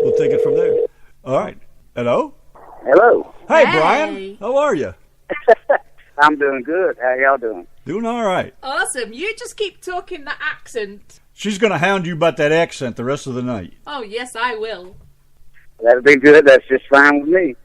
we'll take it from there. All right. Hello? Hello. Hey, Brian. How are you? I'm doing good. How y'all doing? Doing all right. Awesome. You just keep talking that accent. She's going to hound you about that accent the rest of the night. Oh, yes, I will. That'll be good. That's just fine with me.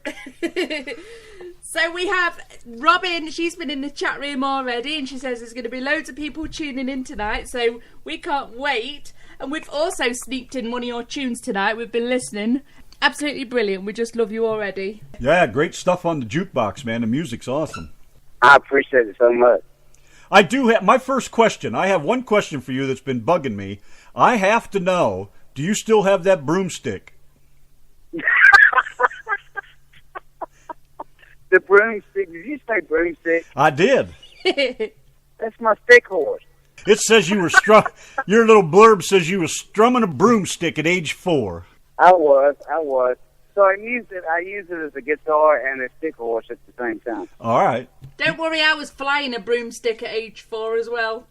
So we have Robin. She's been in the chat room already, and she says there's going to be loads of people tuning in tonight, so we can't wait. And we've also sneaked in one of your tunes tonight. We've been listening. Absolutely brilliant. We just love you already. Yeah, great stuff on the jukebox, man. The music's awesome. I appreciate it so much. I do have my first question. I have one question for you that's been bugging me. I have to know, do you still have that broomstick? The broomstick. Did you say broomstick? I did. That's my stick horse. It says you were your little blurb says you were strumming a broomstick at age 4. I was. So I used it as a guitar and a stick horse at the same time. All right. Don't worry, I was flying a broomstick at age 4 as well.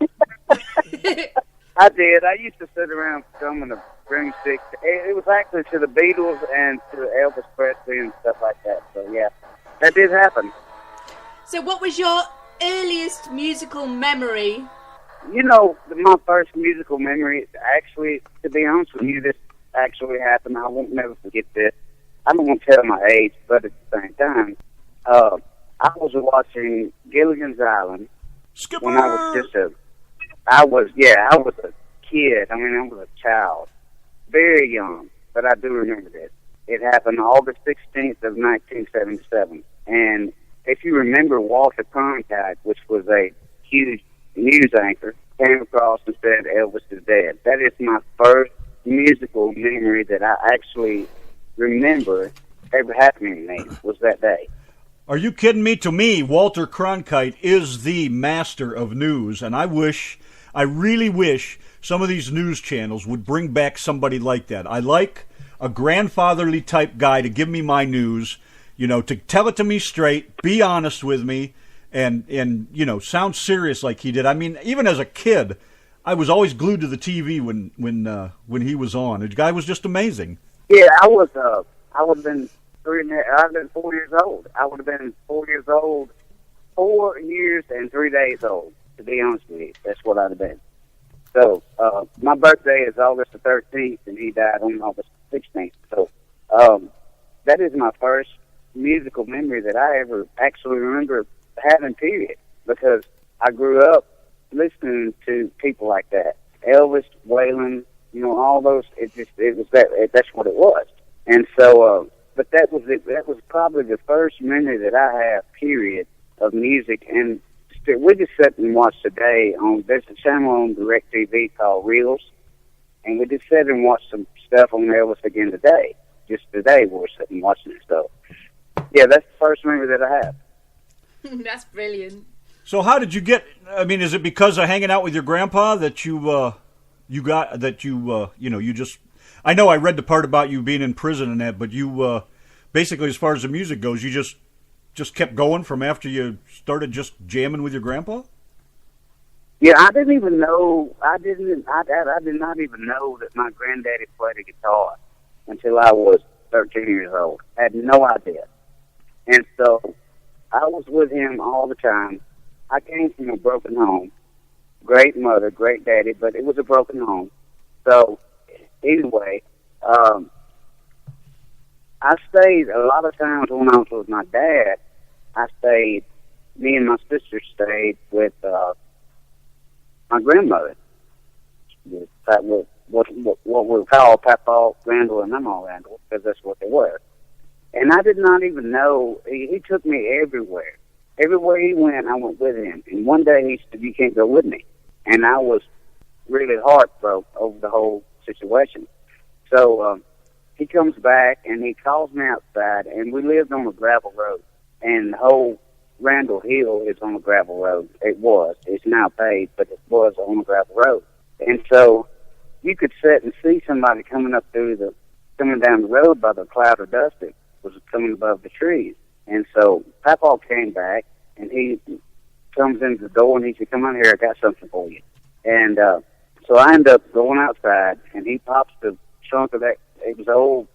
I did. I used to sit around strumming a broomstick. It was actually to the Beatles and to Elvis Presley and stuff like that. So, yeah, that did happen. So what was your earliest musical memory? You know, my first musical memory, actually, to be honest with you, this actually happened. I won't never forget this. I don't want to tell my age, but at the same time, I was watching Gilligan's Island Skipper! when I was a kid. I mean, I was a child. Very young, but I do remember this. It happened August 16th of 1977. And if you remember, Walter Cronkite, which was a huge news anchor, came across and said Elvis is dead. That is my first musical memory that I actually remember ever happening to me, was that day. Are you kidding me? To me, Walter Cronkite is the master of news, and I really wish some of these news channels would bring back somebody like that. I like a grandfatherly type guy to give me my news, to tell it to me straight, be honest with me, and sound serious like he did. I mean, even as a kid, I was always glued to the TV when he was on. The guy was just amazing. Yeah, I would have been 4 years old. I would have been 4 years old, 4 years and 3 days old, to be honest with you. That's what I'd have been. So, my birthday is August the 13th, and he died on August 16th. So, that is my first musical memory that I ever actually remember having, period, because I grew up listening to people like that. Elvis, Waylon, all those, that's what it was. And so, but that was probably the first memory that I have, period, of music. And we just sat and watched today there's a channel on DirecTV called Reels, and we just sat and watched some stuff on Elvis again today. Just today we were sitting watching it. So, yeah, that's the first memory that I have. That's brilliant. So how did you get, is it because of hanging out with your grandpa that you just, I know I read the part about you being in prison and that, but you, basically as far as the music goes, you just kept going from after you started just jamming with your grandpa? Yeah, I didn't even know, I did not even know that my granddaddy played a guitar until I was 13 years old. I had no idea. And so I was with him all the time. I came from a broken home. Great mother, great daddy, but it was a broken home. So, anyway, I stayed a lot of times when I was with my dad. Me and my sister stayed with my grandmother. What we call Papa Randle and Mama Randle, because that's what they were. And I did not even know, he took me everywhere. Everywhere he went, I went with him. And one day he said, "You can't go with me." And I was really heartbroken over the whole situation. So he comes back and he calls me outside, and we lived on a gravel road. And the whole Randall Hill is on a gravel road. It was. It's now paved, but it was on a gravel road. And so you could sit and see somebody coming down the road by the cloud of dust that was coming above the trees. And so Papa came back, and he comes into the door, and he said, "Come on here, I got something for you." And so I end up going outside, and he pops the trunk of that. It was an old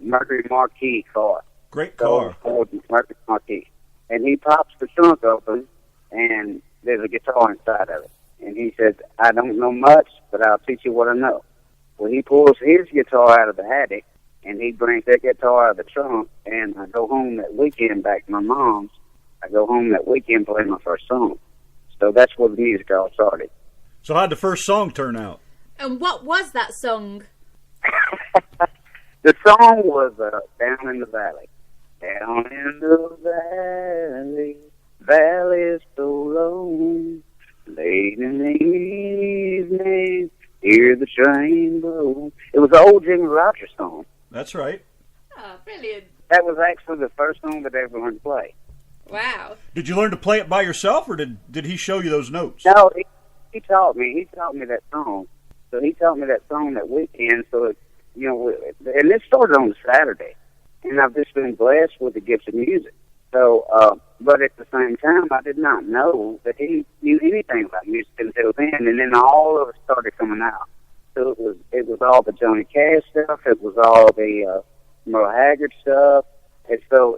Mercury Marquis car. Great car. Ford Mercury Marquis. And he pops the trunk open, and there's a guitar inside of it. And he says, I don't know much, but I'll teach you what I know. Well, he pulls his guitar out of the attic, and he brings that guitar out of the trunk, and I go home that weekend back to my mom's. I go home that weekend play my first song. So that's where the music all started. So how'd the first song turn out? And what was that song? The song was Down in the Valley. Down in the valley, valley so low, late in the evening, hear the train blow. It was an old Jimmy Rogers song. That's right. Oh, brilliant. That was actually the first song that I ever learned to play. Wow. Did you learn to play it by yourself, or did he show you those notes? No, he taught me. He taught me that song. So he taught me that song that weekend. So, and this started on Saturday. And I've just been blessed with the gifts of music. So, but at the same time, I did not know that he knew anything about music until then. And then all of it started coming out. So it was all the Johnny Cash stuff. It was all the Merle Haggard stuff. And so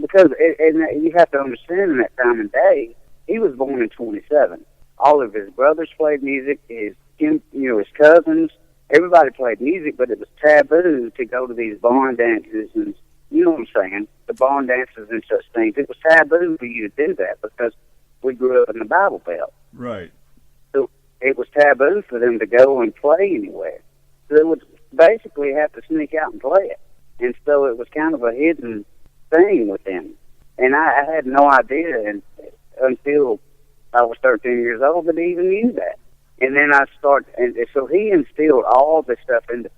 because you have to understand in that time and day, he was born in 27. All of his brothers played music. His cousins. Everybody played music, but it was taboo to go to these barn dances and, you know what I'm saying, the barn dances and such things. It was taboo for you to do that because we grew up in the Bible Belt. Right. So it was taboo for them to go and play anywhere. So they would basically have to sneak out and play it. And so it was kind of a hidden thing with them. And I had no idea until I was 13 years old that he even knew that. And then and so he instilled all this stuff into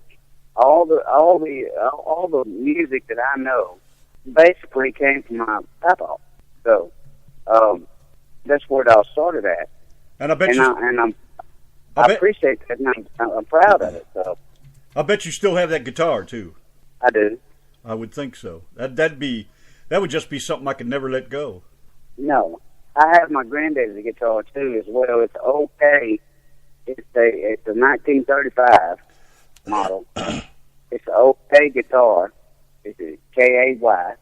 all the music that I know. Basically came from my papa. So that's where it all started at. And I bet I appreciate that, and I'm proud of it. So I bet you still have that guitar too. I do. I would think so. That would just be something I could never let go. No, I have my granddaddy's guitar too as well. It's okay. It's a 1935 model. It's an OK guitar. It's a K-A-Y.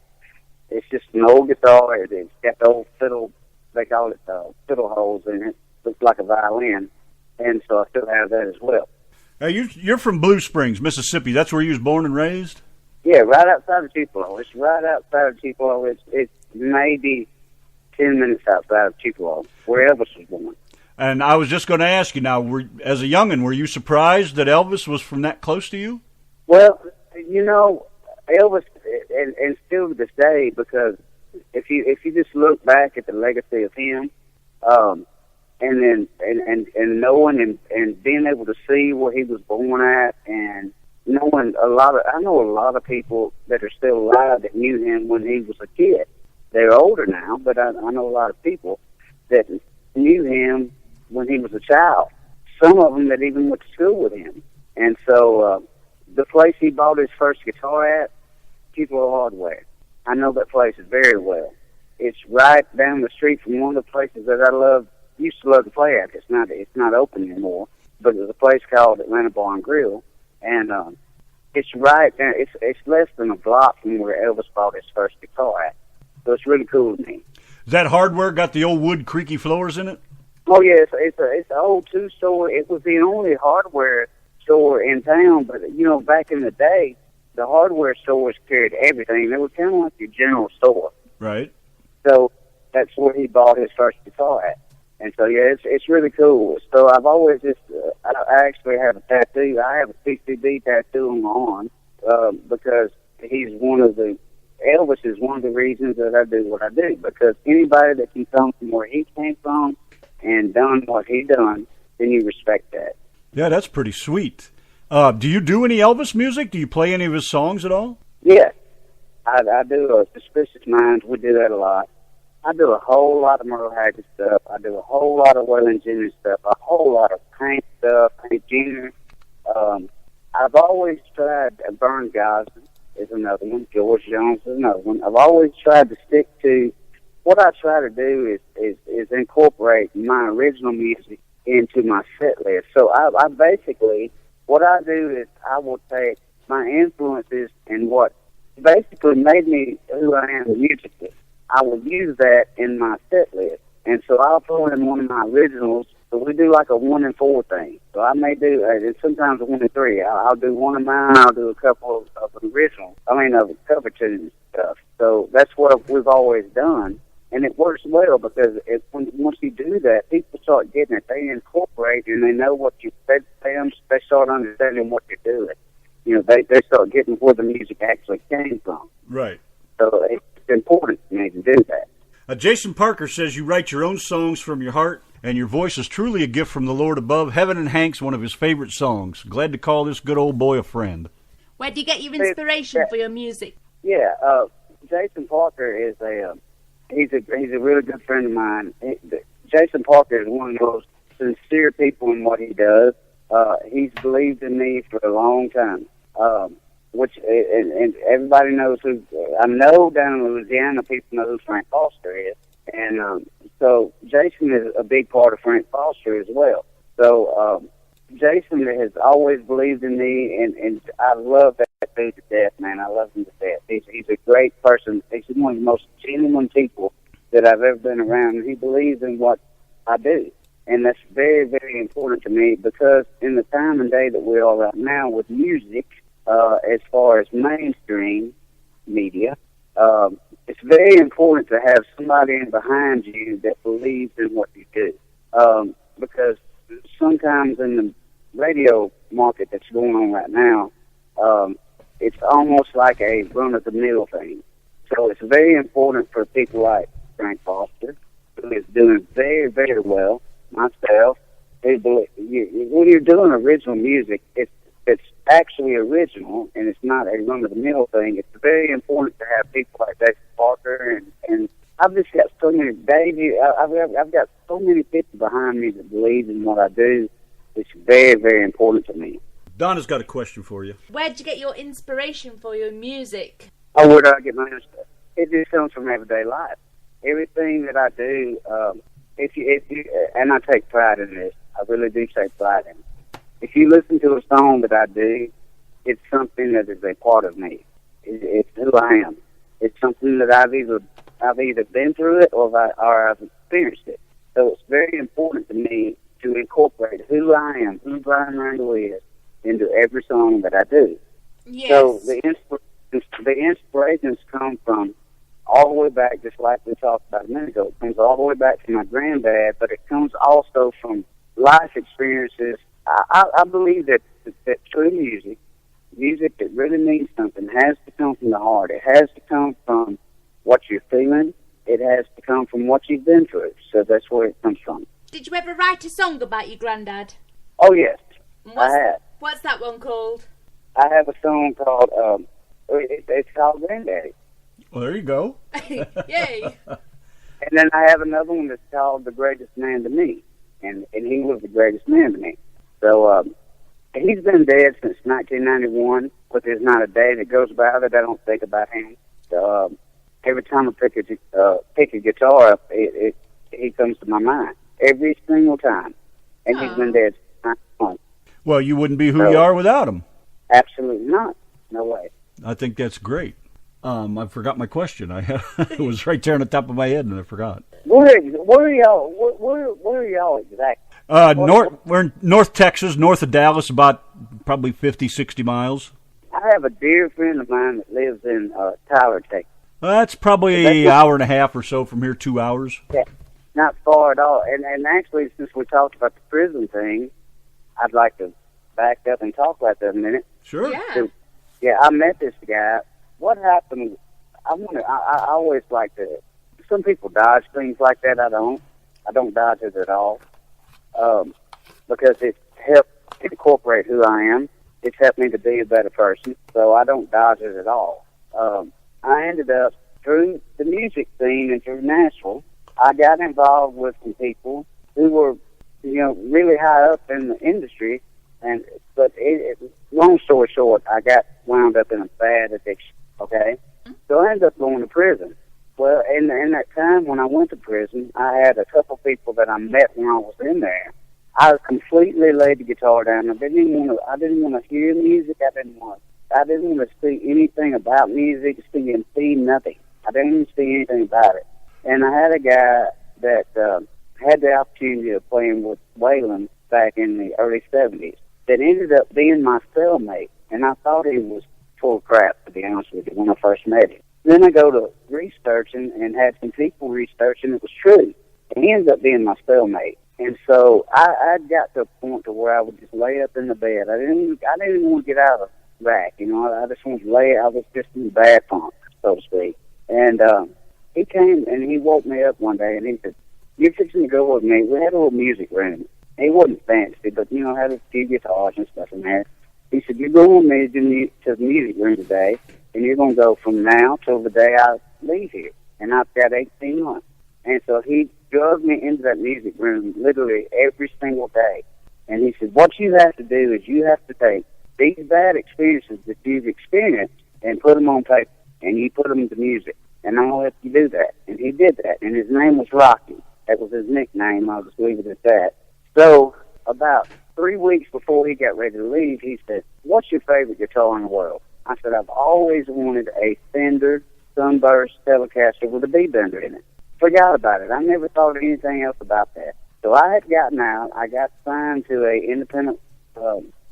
It's just an old guitar. It's got the old fiddle, they call it fiddle holes in it. Looks like a violin. And so I still have that as well. Now you're from Blue Springs, Mississippi. That's where you was born and raised? Yeah, right outside of Tupelo. It's right outside of Tupelo. It's maybe 10 minutes outside of Tupelo, where Elvis was born. And I was just going to ask you now, as a youngin', were you surprised that Elvis was from that close to you? Well, Elvis, and still to this day, because if you just look back at the legacy of him, and knowing and being able to see where he was born at, and knowing I know a lot of people that are still alive that knew him when he was a kid. They're older now, but I know a lot of people that knew him when he was a child. Some of them that even went to school with him. And so the place he bought his first guitar at, Tupelo Hardware. I know that place very well. It's right down the street from one of the places that used to love to play at. It's not open anymore, but there's a place called Atlanta Bar and Grill, and it's right there. It's less than a block from where Elvis bought his first guitar at. So it's really cool to me. Is that hardware got the old wood creaky floors in it? Oh yeah, it's an old two-store. It was the only hardware store in town, but back in the day, the hardware stores carried everything. They were kind of like your general store. Right. So that's where he bought his first guitar at. And so yeah, it's really cool. So I've always I actually have a tattoo. I have a PCB tattoo on my arm because Elvis is one of the reasons that I do what I do, because anybody that can come from where he came from and done what he done, then you respect that. Yeah, that's pretty sweet. Do you do any Elvis music? Do you play any of his songs at all? Yeah, I do. Suspicious Minds, we do that a lot. I do a whole lot of Merle Haggard stuff. I do a whole lot of Waylon Jennings stuff, a whole lot of Hank stuff, Hank Jr. I've always tried, Vern Gosling is another one, George Jones is another one. I've always tried to stick to, what I try to do is incorporate my original music into my set list. So I basically, what I do is I will take my influences and what basically made me who I am musically. I will use that in my set list. And so I'll throw in one of my originals. So we do like a 1 and 4 thing. So I may do, sometimes a 1 and 3. I'll do one of mine. I'll do a couple of originals. Of cover tunes stuff. So that's what we've always done. And it works well because once you do that, people start getting it. They incorporate and they know what you said to them. They start understanding what you're doing. You know, they start getting where the music actually came from. Right. So it's important to me to do that. Jason Parker says you write your own songs from your heart, and your voice is truly a gift from the Lord above. Heaven and Hank's one of his favorite songs. Glad to call this good old boy a friend. Where do you get your inspiration for your music? Yeah, Jason Parker is he's a really good friend of mine. Jason Parker is one of those sincere people in what he does. He's believed in me for a long time. And everybody knows who, I know down in Louisiana, people know who Frank Foster is. And so Jason is a big part of Frank Foster as well. So Jason has always believed in me, and I love that dude to death, man. I love him to death. He's a great person. He's one of the most genuine people that I've ever been around, and he believes in what I do. And that's very, very important to me because in the time and day that we are right now with music, as far as mainstream media, it's very important to have somebody behind you that believes in what you do. Because sometimes in the radio market that's going on right now, it's almost like a run-of-the-mill thing. So it's very important for people like Frank Foster, who is doing very, very well, myself. When you're doing original music, it's actually original, and it's not a run-of-the-mill thing. It's very important to have people like Jason Parker, and I've just got so many, I've got so many people behind me that believe in what I do. It's very, very important to me. Donna's got a question for you. Where'd you get your inspiration for your music? Oh, where do I get my inspiration? It just comes from everyday life. Everything that I do, if you, and I take pride in this. I really do take pride in it. If you listen to a song that I do, it's something that is a part of me. It's who I am. It's something that I've either been through it or I've experienced it. So it's very important to me to incorporate who I am, who Brian Randle is, into every song that I do. Yes. So the inspirations come from all the way back, just like we talked about a minute ago. It comes all the way back to my granddad, but it comes also from life experiences. I believe that true music that really means something, has to come from the heart. It has to come from what you're feeling. It has to come from what you've been through. So that's where it comes from. Did you ever write a song about your granddad? Oh, yes, I have. What's that one called? I have a song called, it's called Granddaddy. Well, there you go. Yay. And then I have another one that's called The Greatest Man to Me. And he was the greatest man to me. So he's been dead since 1991, but there's not a day that goes by that I don't think about him. Every time I pick a guitar up, he comes to my mind. Every single time. And he's been dead since 1991. Well, you wouldn't be who you are without him. Absolutely not. No way. I think that's great. I forgot my question. It was right there on the top of my head, and I forgot. Where are y'all? Where are y'all exactly? We're in North Texas, north of Dallas, about probably 50, 60 miles. I have a dear friend of mine that lives in Tyler, Texas. That's probably an hour and a half or so from here, 2 hours. Yeah, not far at all. And actually, since we talked about the prison thing, I'd like to back up and talk about that a minute. Sure. Yeah. So, yeah, I met this guy. What happened? I always like to. Some people dodge things like that. I don't dodge it at all. Because it helped incorporate who I am. It's helped me to be a better person. So I don't dodge it at all. I ended up through the music scene and through Nashville. I got involved with some people who were, really high up in the industry. But long story short, I got wound up in a bad addiction. Okay, so I ended up going to prison. Well, in that time when I went to prison, I had a couple people that I met when I was in there. I completely laid the guitar down. I didn't want to hear music. I didn't want I didn't want to see anything about music, see nothing. I didn't even see anything about it. And I had a guy that had the opportunity of playing with Waylon back in the early 70s that ended up being my cellmate. And I thought he was full of crap, to be honest with you, when I first met him. Then I go to researching and had some people researching it was true. And he ended up being my cellmate. And so I got to a point to where I would just lay up in the bed. I didn't even want to get out of the rack, you know. I just wanted to lay. I was just in bad funk, so to speak. And he came and he woke me up one day and he said, "You're fixing to go with me." We had a little music room. He wasn't fancy, but, you know, had a few guitars and stuff in there. He said, "You're going with me to the music room today, and you're going to go from now till the day I leave here." And I've got 18 months. And so he drove me into that music room literally every single day. And he said, "What you have to do is you have to take these bad experiences that you've experienced and put them on paper, and you put them to music. And I'm going to let you do that." And he did that. And his name was Rocky. That was his nickname. I'll just leave it at that. So about 3 weeks before he got ready to leave, he said, "What's your favorite guitar in the world?" I said, "I've always wanted a Fender Sunburst Telecaster with a B-bender in it." Forgot about it. I never thought anything else about that. So I had gotten out. I got signed to a independent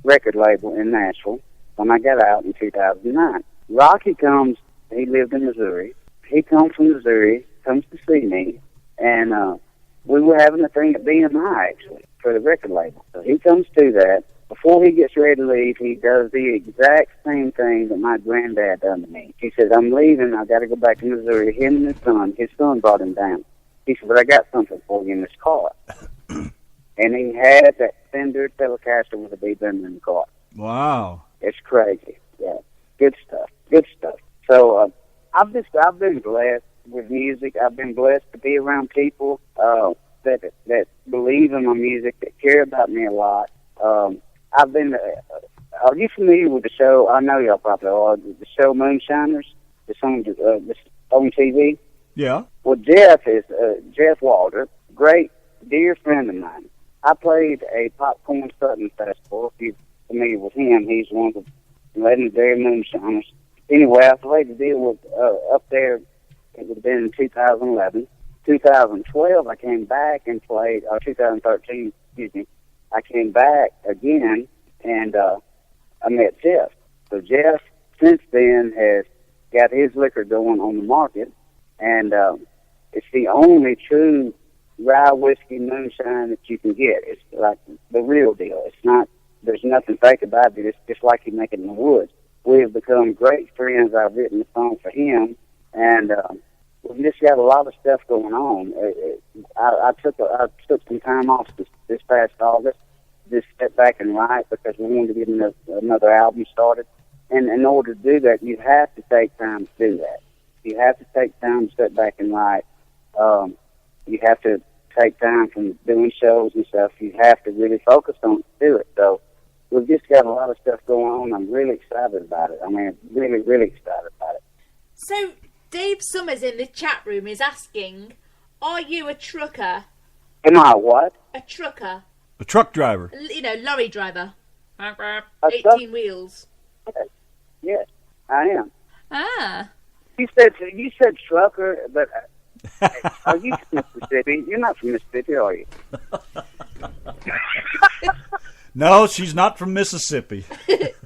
record label in Nashville when I got out in 2009. Rocky comes. He lived in Missouri. He comes from Missouri, comes to see me, and we were having a thing at BMI, actually, for the record label. So he comes to that. Before he gets ready to leave, he does the exact same thing that my granddad done to me. He said, "I'm leaving. I've got to go back to Missouri." Him and his son brought him down. He said, "But I got something for you in this car." And he had that Fender Telecaster with a B-bender in the car. Wow. It's crazy. Yeah. Good stuff. Good stuff. So I've been blessed with music. I've been blessed to be around people that believe in my music, that care about me a lot. I've been. Are you familiar with the show? I know y'all probably are. The show Moonshiners. It's on TV. Yeah. Well, Jeff Walter, great dear friend of mine. I played a Popcorn Sutton Festival. If you're familiar with him, he's one of the legendary Moonshiners. Anyway, I played the deal with up there. It would have been in 2011. 2012, I came back and played. 2013, excuse me. I came back again, and I met Jeff. So Jeff, since then, has got his liquor going on the market, and it's the only true rye whiskey moonshine that you can get. It's like the real deal. It's not. There's nothing fake about it. It's just like you make it in the woods. We have become great friends. I've written a song for him, and we've just got a lot of stuff going on. I took some time off this past August, just step back and write because we wanted to get another album started. And in order to do that, you have to take time to do that. You have to take time to step back and write. You have to take time from doing shows and stuff. You have to really focus on it to do it. So we've just got a lot of stuff going on. I'm really excited about it. I mean, really, really excited about it. So Dave Summers in the chat room is asking, are you a trucker? Am I what? A trucker. A truck driver. You know, lorry driver. 18 truck? wheels. Yes, I am. Ah. You said trucker, but are you from Mississippi? You're not from Mississippi, are you? No, she's not from Mississippi.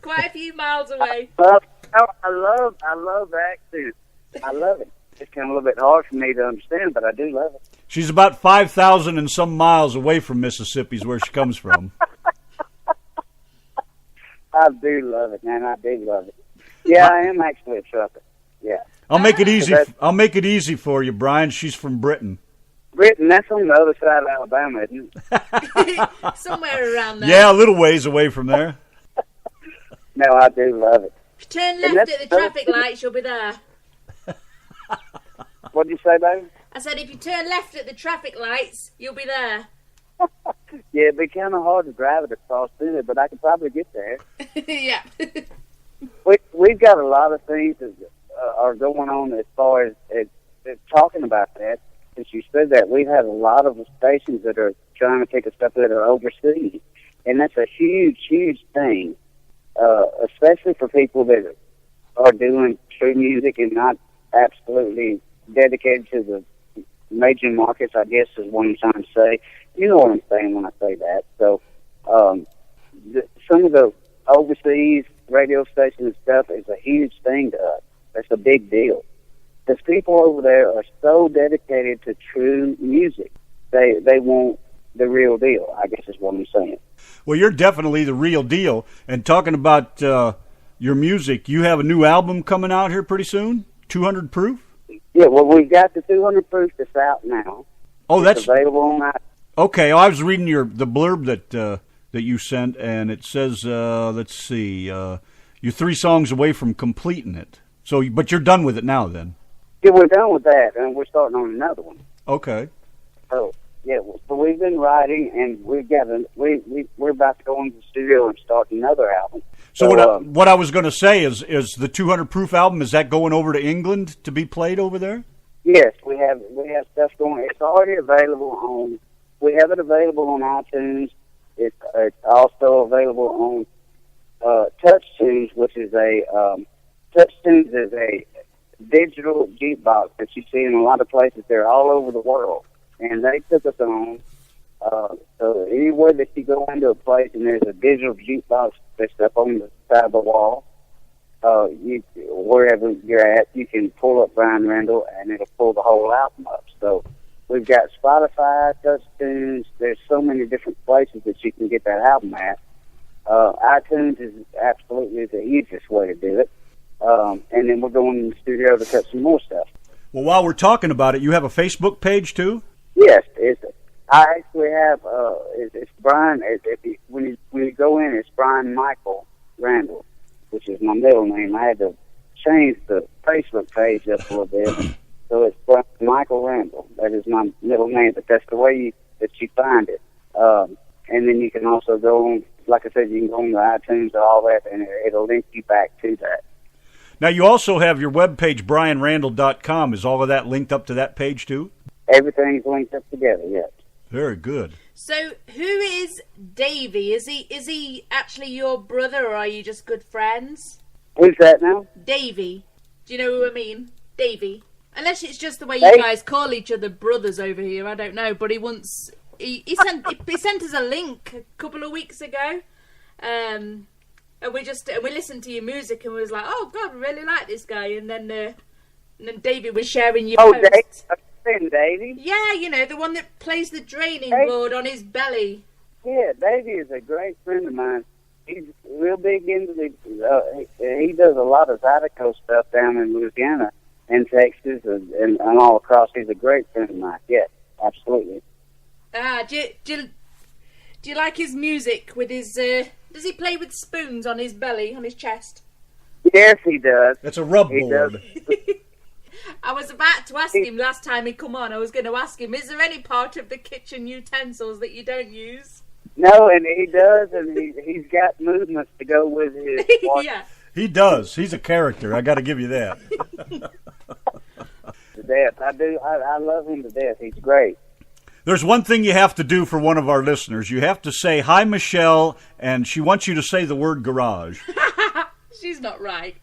Quite a few miles away. I love the accent. I love it. It's kind of a little bit hard for me to understand, but I do love it. She's about 5,000 and some miles away from Mississippi is where she comes from. I do love it, man. I do love it. Yeah, I am actually a trucker. Yeah. I'll make it easy. I'll make it easy for you, Brian. She's from Britain. Britain, that's on the other side of Alabama, isn't it? Somewhere around there. Yeah, a little ways away from there. No, I do love it. If you turn left at the traffic lights, you'll be there. What did you say, baby? I said, if you turn left at the traffic lights, you'll be there. Yeah, it'd be kind of hard to drive it across through there, but I could probably get there. Yeah. We've got a lot of things that are going on as far as talking about that. Since you said that, we've had a lot of stations that are trying to pick us up that are overseas, and that's a huge, huge thing. especially for people that are doing true music and not absolutely dedicated to the major markets, I guess is what I'm trying to say. You know what I'm saying when I say that. So some of the overseas radio stations and stuff is a huge thing to us. That's a big deal. Because people over there are so dedicated to true music. They want the real deal, I guess is what I'm saying. Well, you're definitely the real deal. And talking about your music, you have a new album coming out here pretty soon? 200 Proof? Yeah, well, we've got the 200 Proof that's out now. Oh, it's available on that. Okay, I was reading the blurb that you sent, and it says, let's see, you're 3 songs away from completing it. So, but you're done with it now, then? Yeah, we're done with that, and we're starting on another one. Okay. So, yeah, so we've been writing, and we're about to go into the studio and start another album. So what I was going to say is the 200 Proof album, is that going over to England to be played over there? Yes, we have stuff going. It's already available we have it available on iTunes. It's also available on TouchTunes, which is TouchTunes is a digital jukebox that you see in a lot of places. They're all over the world, and they took us on. So anywhere that you go into a place and there's a digital jukebox that's up on the side of the wall, wherever you're at, you can pull up Brian Randle and it'll pull the whole album up. So we've got Spotify, TouchTunes. There's so many different places that you can get that album at. iTunes is absolutely the easiest way to do it. And then we're going in the studio to cut some more stuff. Well, while we're talking about it, you have a Facebook page too? Yes, I actually have. It's Brian. When you go in, it's Brian Michael Randle, which is my middle name. I had to change the Facebook page up a little bit, so it's Brian Michael Randle. That is my middle name, but that's the way that you find it. And then you can also go on, like I said, you can go on the iTunes and all that, and it'll link you back to that. Now, you also have your webpage, brianrandle.com. Is all of that linked up to that page too? Everything's linked up together, yes. Very good. So, who is Davey? Is he actually your brother, or are you just good friends? Who's that now? Davey. Do you know who I mean? Davey. Unless it's just the way you guys call each other brothers over here, I don't know. But he sent us a link a couple of weeks ago, and we listened to your music and we was like, oh God, we really like this guy. And then Davey was sharing your post. Davey? Yeah, you know, the one that plays the draining board on his belly. Yeah, Davey is a great friend of mine. He's real big into he does a lot of Zydeco stuff down in Louisiana and Texas and all across. He's a great friend of mine. Yes, absolutely. Do you like his music with his, does he play with spoons on his belly, on his chest? Yes, he does. It's a rub board. I was about to ask him last time he come on. I was going to ask him, is there any part of the kitchen utensils that you don't use? No, and he does, and he's got movements to go with his Yeah. He does. He's a character. I got to give you that. To death. I do. I love him to death. He's great. There's one thing you have to do for one of our listeners. You have to say, hi, Michelle, and she wants you to say the word garage. She's not right.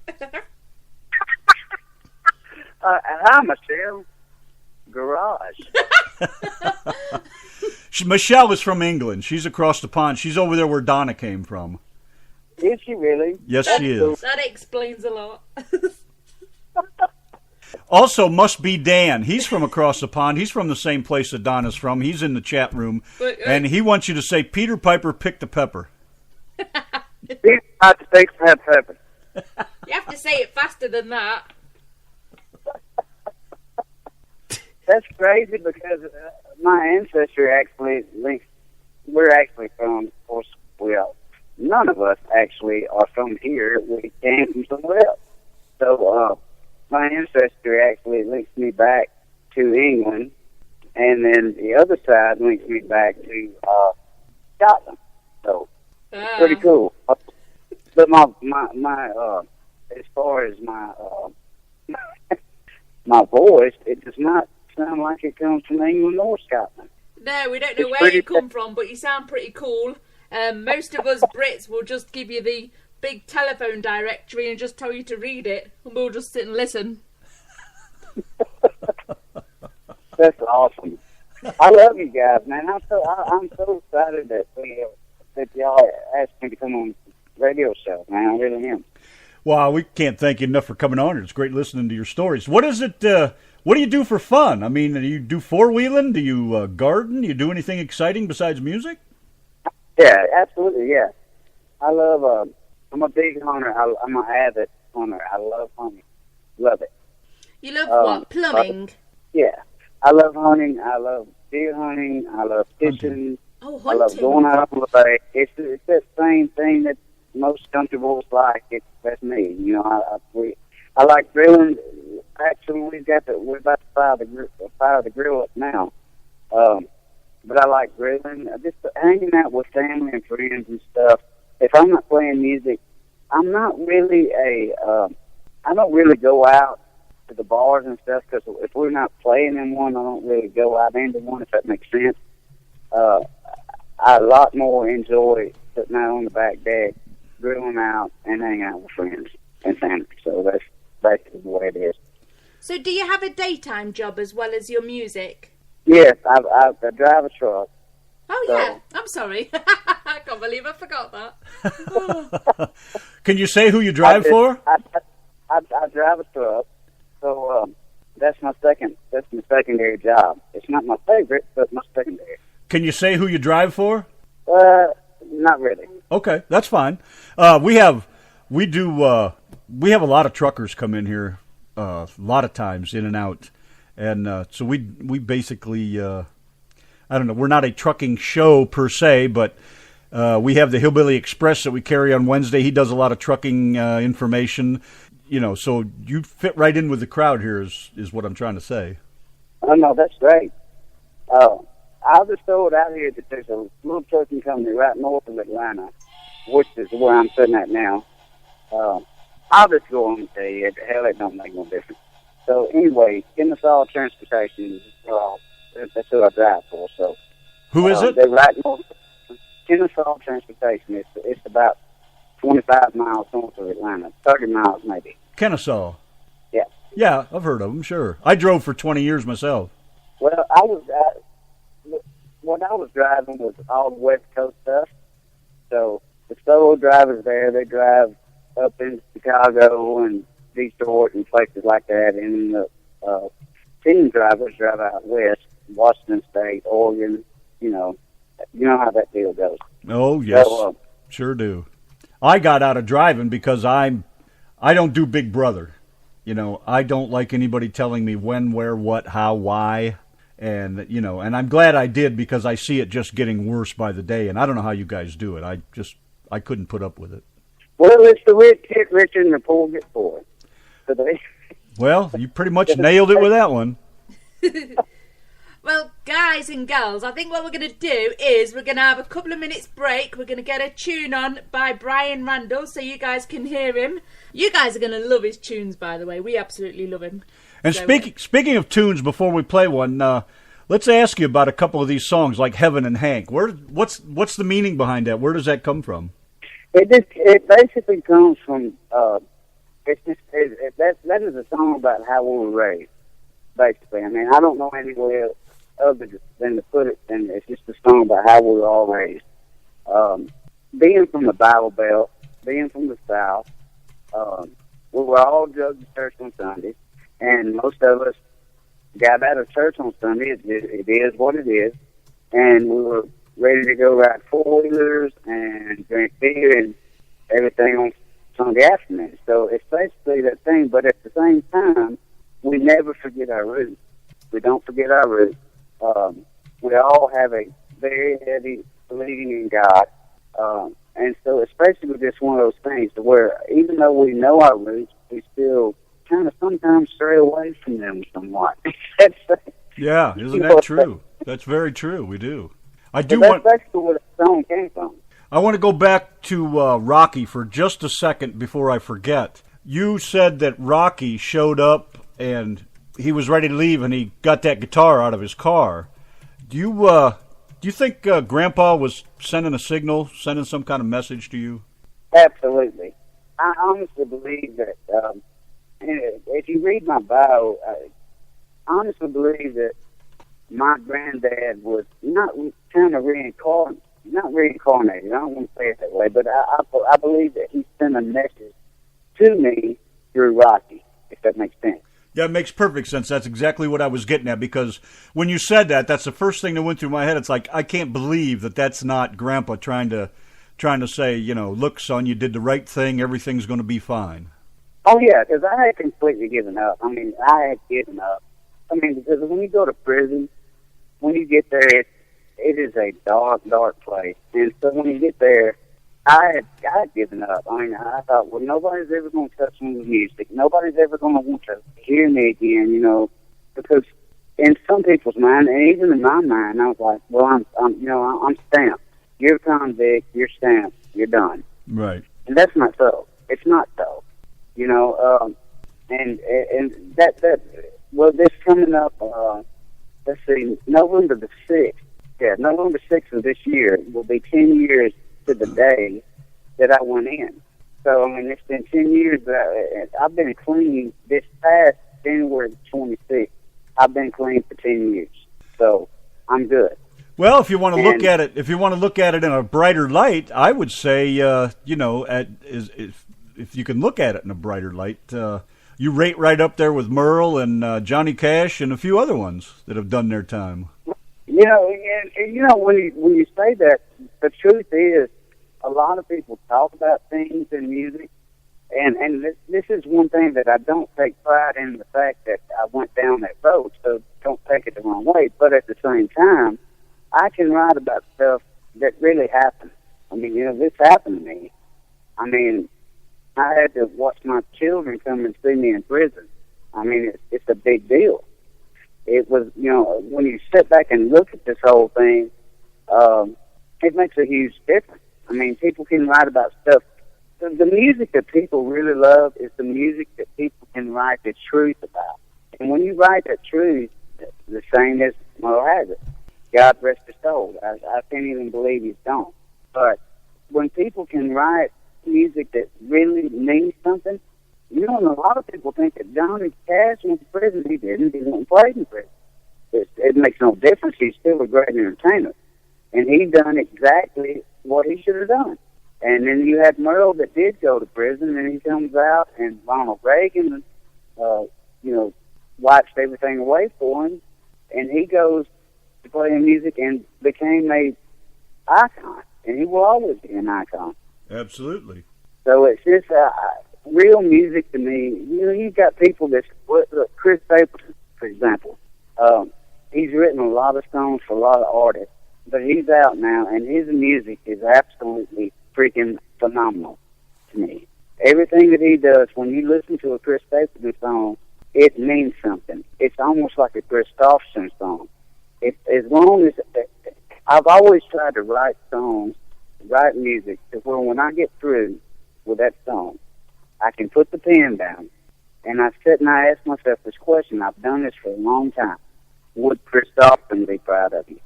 Hi, Michelle. Garage. Michelle is from England. She's across the pond. She's over there where Donna came from. Is she really? Yes, she is. That explains a lot. Also, must be Dan. He's from across the pond. He's from the same place that Donna's from. He's in the chat room. And he wants you to say, Peter Piper picked a pepper. Peter Piper picked a pepper. You have to say it faster than that. That's crazy because my ancestry actually links. We're actually from, of course, none of us actually are from here. We came from somewhere else. So my ancestry actually links me back to England, and then the other side links me back to Scotland. So pretty cool. But my as far as my my voice, it does not sound like it comes from England or Scotland. No, we don't know where you come from, but you sound pretty cool. Most of us Brits will just give you the big telephone directory and just tell you to read it, and we'll just sit and listen. That's awesome. I love you guys, man. I'm so excited that y'all asked me to come on the radio show, man. I really am. Well, we can't thank you enough for coming on. It's great listening to your stories. What is it? What do you do for fun? I mean, do you do four-wheeling? Do you garden? Do you do anything exciting besides music? Yeah, absolutely, yeah. I love, I'm a big hunter. I'm an avid hunter. I love hunting. Love it. You love what? Plumbing? Yeah. I love hunting. I love deer hunting. I love fishing. Oh, I love going out on the lake. It's that same thing that most country boys like. That's me. You know, I like grilling. Actually, we're about to fire the grill up now. But I like grilling. Just hanging out with family and friends and stuff. If I'm not playing music, I'm not really I don't really go out to the bars and stuff, because if we're not playing in one, I don't really go out into one, if that makes sense. I a lot more enjoy sitting out on the back deck, grilling out, and hanging out with friends and family. So that's basically the way it is. So do you have a daytime job as well as your music? Yes, I drive a truck. Oh, yeah. I'm sorry. I can't believe I forgot that. Can you say who you drive for? I drive a truck, so that's my secondary job. It's not my favorite, but my secondary. Can you say who you drive for? Not really. Okay, that's fine. We have a lot of truckers come in here, a lot of times in and out, and so we basically, I don't know, we're not a trucking show per se, but we have the Hillbilly Express that we carry on Wednesday. He does a lot of trucking information, you know, so you fit right in with the crowd here is what I'm trying to say. Oh, no, that's great. I'll just throw it out here that there's a little trucking company right north of Atlanta, which is where I'm sitting at now. I'll just go on and tell you, hell, it don't make no difference. So anyway, Kennesaw Transportation, that's who I drive for. So who is it? They're right north. Kennesaw Transportation. It's about 25 miles north of Atlanta, 30 miles maybe. Kennesaw. Yeah. Yeah, I've heard of them. Sure, I drove for 20 years myself. Well, what I was driving was all the West Coast stuff. So the solo drivers there, they drive up in Chicago and Detroit and places like that, and the team drivers drive out west, Washington State, Oregon. You know how that deal goes. Oh yes, so, sure do. I got out of driving because I don't do Big Brother. You know, I don't like anybody telling me when, where, what, how, why. And, you know, and I'm glad I did, because I see it just getting worse by the day, and I don't know how you guys do it. I couldn't put up with it. Well, it's the rich get richer and the poor get poor. So well, you pretty much nailed it with that one. Well, guys and girls, I think what we're going to do is we're going to have a couple of minutes break. We're going to get a tune on by Brian Randle so you guys can hear him. You guys are going to love his tunes, by the way. We absolutely love him. And so, speaking of tunes, before we play one, let's ask you about a couple of these songs, like Heaven and Hank. What's the meaning behind that? Where does that come from? It basically comes from that is a song about how we were raised. Basically, I mean, I don't know anywhere other than to put it, and it's just a song about how we were all raised. Being from the Bible Belt, being from the South, we were all drugged to church on Sunday, and most of us got out of church on Sunday. It is what it is, and we were ready to go ride four-wheelers and drink beer and everything on Sunday afternoon. So it's basically that thing, but at the same time, we never forget our roots. We don't forget our roots. We all have a very heavy believing in God. And so it's basically just one of those things to where even though we know our roots, we still kind of sometimes stray away from them somewhat. Yeah, isn't that true? That's very true. We do. That's basically where the song came from. I want to go back to Rocky for just a second before I forget. You said that Rocky showed up and he was ready to leave, and he got that guitar out of his car. Do you think Grandpa was sending a signal, sending some kind of message to you? Absolutely. I honestly believe that, if you read my bio, I honestly believe that my granddad was not kind of not reincarnated. I don't want to say it that way, but I believe that he sent a message to me through Rocky, if that makes sense. Yeah, it makes perfect sense. That's exactly what I was getting at, because when you said that, that's the first thing that went through my head. It's like, I can't believe that that's not Grandpa trying to say, look, son, you did the right thing. Everything's going to be fine. Oh, yeah, because I had completely given up. I had given up. Because when you go to prison, when you get there, it is a dark, dark place. And so when you get there, I had given up. I thought, well, nobody's ever going to touch me with music. Nobody's ever going to want to hear me again, because in some people's mind, and even in my mind, I was like, well, I'm stamped. You're a convict. You're stamped. You're done. Right. And that's not so. It's not so. And this coming up, let's see, November the 6th. Yeah, November 6th of this year will be 10 years to the day that I went in. So, it's been 10 years. I've been clean this past January 26th. I've been clean for 10 years. So, I'm good. Well, if you want to look at it in a brighter light, I would say, if you can look at it in a brighter light, you rate right up there with Merle and Johnny Cash and a few other ones that have done their time. When you say that, the truth is, a lot of people talk about things in music, and this is one thing that I don't take pride in, the fact that I went down that road, so don't take it the wrong way. But at the same time, I can write about stuff that really happened. This happened to me. I had to watch my children come and see me in prison. It's a big deal. It was, when you sit back and look at this whole thing, it makes a huge difference. People can write about stuff. The music that people really love is the music that people can write the truth about. And when you write that truth, the same as Merle has it. God rest his soul. I can't even believe he's gone. But when people can write music that really means something, and a lot of people think that Johnny Cash went to prison. He didn't. He went and played in prison. It makes no difference. He's still a great entertainer. And he done exactly what he should have done. And then you had Merle that did go to prison, and he comes out, and Ronald Reagan, watched everything away for him, and he goes to playing music and became a icon. And he will always be an icon. Absolutely. So it's just real music to me. You've got people that, look, Chris Stapleton, for example. He's written a lot of songs for a lot of artists, but he's out now, and his music is absolutely freaking phenomenal to me. Everything that he does, when you listen to a Chris Stapleton song, it means something. It's almost like a Christopherson song. As long as I've always tried to write songs, write music, to where when I get through with that song, I can put the pen down, and I sit and I ask myself this question. I've done this for a long time. Would Christopherson be proud of you?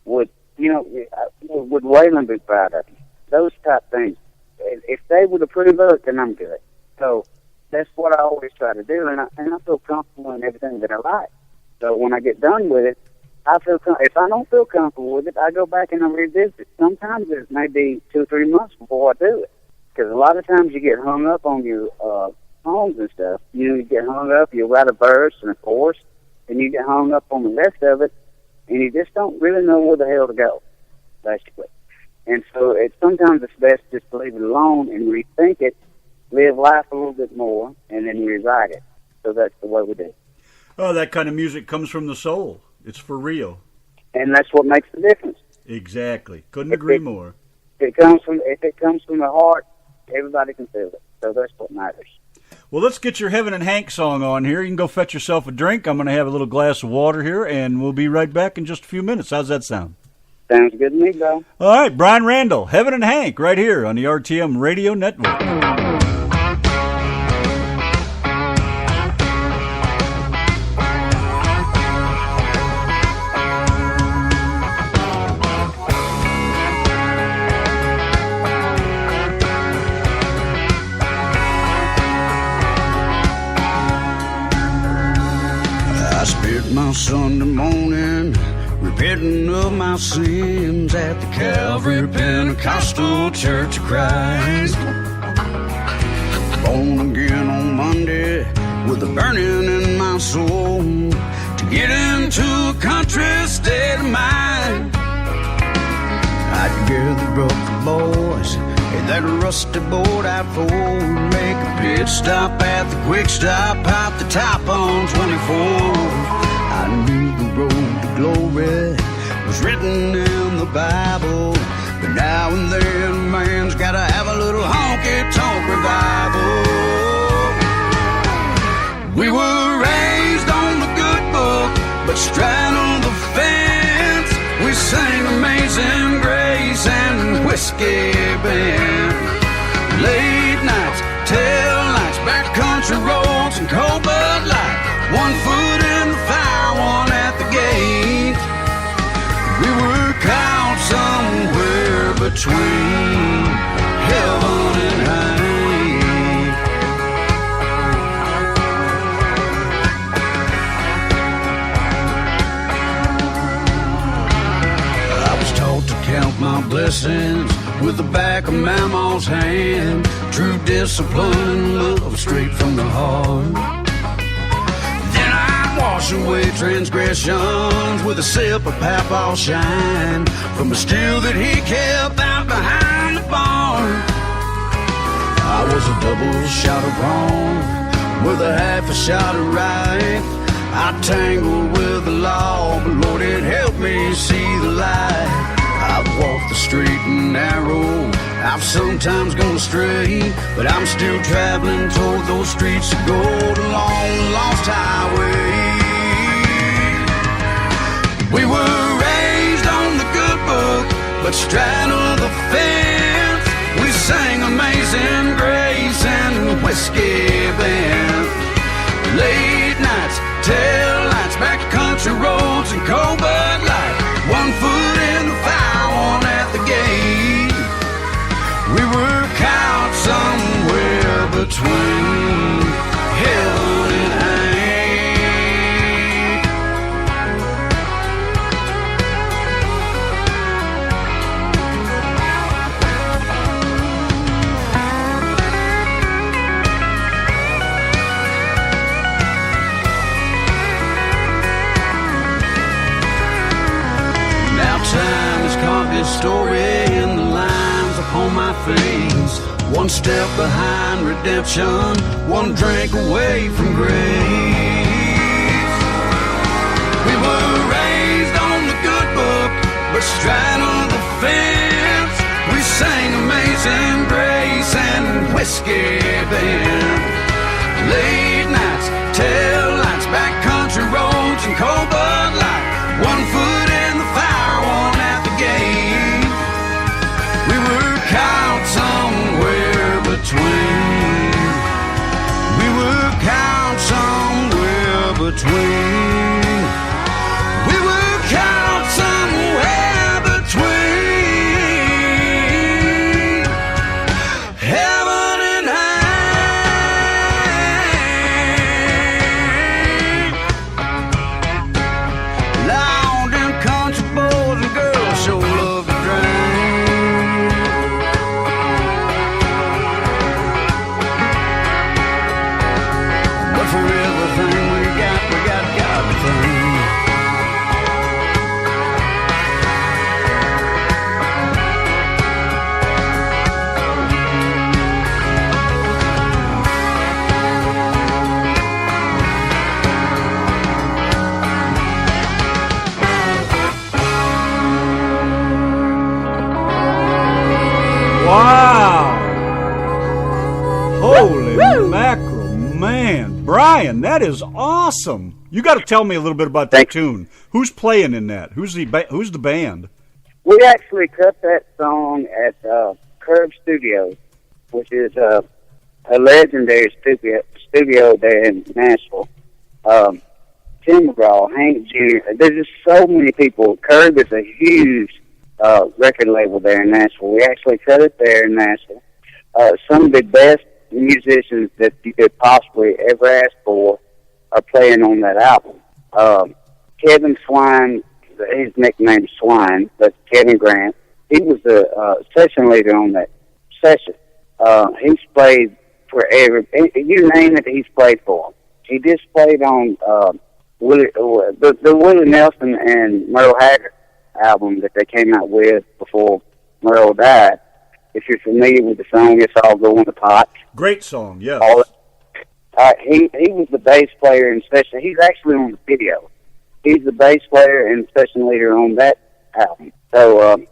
Would Waylon be proud of you? Those type things. If they would approve of it, then I'm good. So that's what I always try to do, and I feel comfortable in everything that I write. So when I get done with it, if I don't feel comfortable with it, I go back and I revisit it. Sometimes it may be 2 or 3 months before I do it, because a lot of times you get hung up on your songs and stuff. You get hung up, you write a verse and a chorus, and you get hung up on the rest of it, and you just don't really know where the hell to go, basically. And so sometimes it's best just to leave it alone and rethink it, live life a little bit more, and then rewrite it. So that's the way we do it. Oh, that kind of music comes from the soul. It's for real. And that's what makes the difference. Exactly. Couldn't agree more. If it comes from the heart, everybody can feel it. So that's what matters. Well, let's get your Heaven and Hank song on here. You can go fetch yourself a drink. I'm going to have a little glass of water here, and we'll be right back in just a few minutes. How's that sound? Sounds good to me, though. All right, Brian Randle, Heaven and Hank, right here on the RTM Radio Network. Sunday morning, repenting of my sins at the Calvary Pentecostal Church of Christ. Born again on Monday with a burning in my soul to get into a country state of mind. I gathered up the boys in that rusty boat out for make a pit stop at the quick stop out the top on 24. I knew the road to glory was written in the Bible, but now and then man's gotta have a little honky-tonk revival. We were raised on the good book, but straddled the fence. We sang Amazing Grace and Whiskey Band. Late nights, tail lights, backcountry roads and cold Bud Light. One foot in the fire, one at the gate. We were caught somewhere between heaven and hell. Count my blessings with the back of Mama's hand. True discipline and love straight from the heart. Then I'd wash away transgressions with a sip of Papa's shine from the still that he kept out behind the barn. I was a double shot of wrong with a half a shot of right. I tangled with the law, but Lord, it helped me see the light. I've walked the straight and narrow, I've sometimes gone astray, but I'm still traveling toward those streets that go along the lost highway. We were raised on the good book, but straddled the fence. We sang Amazing Grace and Whiskey Band. Late nights, tail lights, backcountry roads and cold Bud Light. One foot in the fire, one at the gate. We were caught somewhere between heaven and hate. Now time has caught this story in the lines upon my face. One step behind redemption, one drink away from grace. We were raised on the good book, but straddled the fence. We sang Amazing Grace and Whiskey Band. Late nights, tail lights, backcountry roads and cold Bud Light. One foot in the fire, one at the gate. We were caught somewhere between. We were caught somewhere between. We were caught somewhere between heaven and hell. Long them country boys and girls show love to drink. But for everything we got God to thank. Wow! Holy mackerel, man. Brian, that is awesome. You got to tell me a little bit about that tune. Who's playing in that? Who's the band? We actually cut that song at Curve Studios, which is a legendary studio there in Nashville. Tim McGraw, Hank Jr. There's just so many people. Curve is a huge record label there in Nashville. We actually cut it there in Nashville. Some of the best musicians that you could possibly ever ask for are playing on that album. Kevin Swine, his nickname's Swine, but Kevin Grant, he was the session leader on that session. He's played for you name it, he's played for him. He just played on the Willie Nelson and Merle Haggard album that they came out with before Merle died. If you're familiar with the song, It's All Go in the Pot. Great song, yeah. He was the bass player and session. He's actually on the video. He's the bass player and session leader on that album. So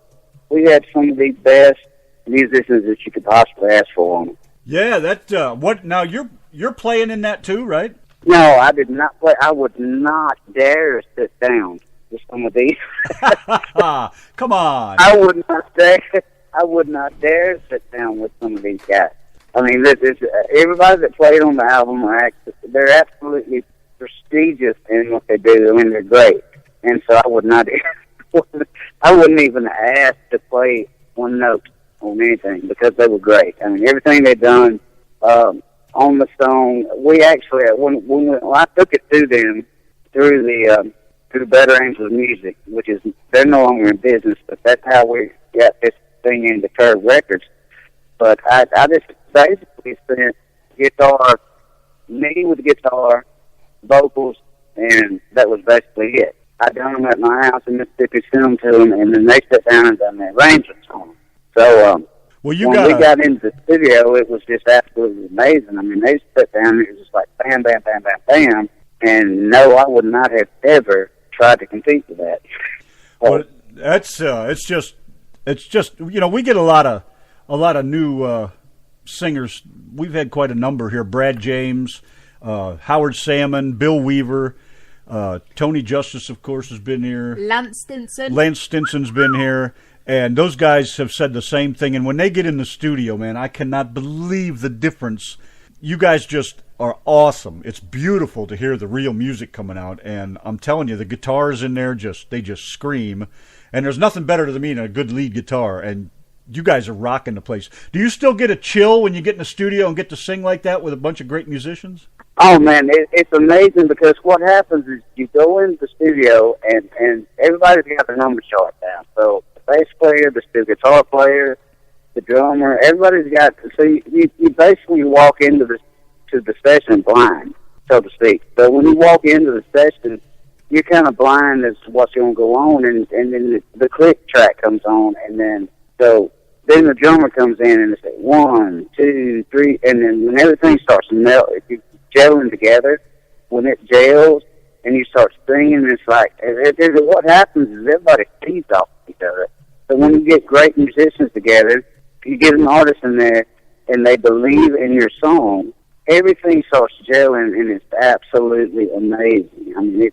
we had some of the best musicians that you could possibly ask for on them. Yeah, that what now you're playing in that too, right? No, I did not play. I would not dare sit down with some of these. Come on. I would not dare sit down with some of these guys. I mean, everybody that played on the album they're absolutely prestigious in what they do. I mean, they're great, and so I would not. I wouldn't even ask to play one note on anything because they were great. I mean, everything they'd done on the song. We actually, when I took it to them through Better Angels Music, which is they're no longer in business, but that's how we got this thing into Curve Records. But I just basically sent me with guitar, vocals, and that was basically it. I done them at my house in Mississippi, sent them to them, and then they sat down and done the arrangements on them. So when we got into the studio, it was just absolutely amazing. I mean, they sat down and it was just like bam, bam, bam, bam, bam. And no, I would not have ever tried to compete with that. Well, that's it's just we get a lot of new singers. We've had quite a number here. Brad James, Howard Salmon, Bill Weaver, Tony Justice, of course, has been here. Lance Stinson's been here. And those guys have said the same thing. And when they get in the studio, man, I cannot believe the difference. You guys just are awesome. It's beautiful to hear the real music coming out. And I'm telling you, the guitars in there, they just scream. And there's nothing better to me than a good lead guitar. And you guys are rocking the place. Do you still get a chill when you get in the studio and get to sing like that with a bunch of great musicians? Oh, man, it's amazing because what happens is you go into the studio and everybody's got their number chart down. So the bass player, the guitar player, the drummer, everybody's got. So you basically walk into the session blind, so to speak. So when you walk into the session, you're kind of blind as to what's going to go on, and then the click track comes on, and then the drummer comes in and it's like 1, 2, 3, and then when everything starts gelling together, when it gels and you start singing, it's like what happens is everybody feeds off each other. So when you get great musicians together, you get an artist in there and they believe in your song, everything starts gelling and it's absolutely amazing. I mean,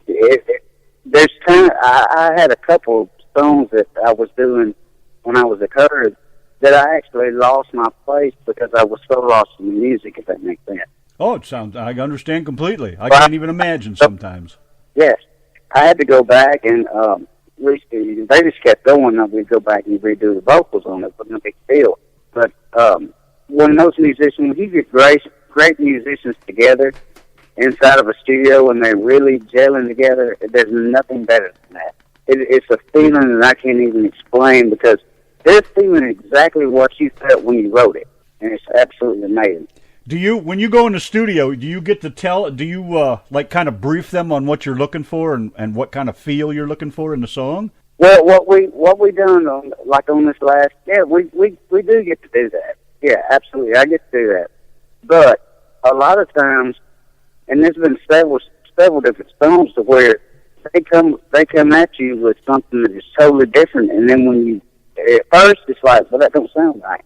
there's time. I had a couple songs that I was doing when I was a Curve that I actually lost my place because I was so lost in the music, if that makes sense. Oh, I understand completely. I can't even imagine sometimes. Yes. I had to go back and they just kept going, and we'd go back and redo the vocals on it, but no big deal. But when you get great musicians together inside of a studio and they're really gelling together, there's nothing better than that. It's a feeling that I can't even explain because they're feeling exactly what you felt when you wrote it, and it's absolutely amazing. When you go in the studio, do you get to tell? Do you kind of brief them on what you're looking for and what kind of feel you're looking for in the song? Well, what we done on this last, we do get to do that. Yeah, absolutely, I get to do that. But a lot of times, and there's been several different songs to where they come at you with something that is totally different, and then at first it's like, well, that don't sound right.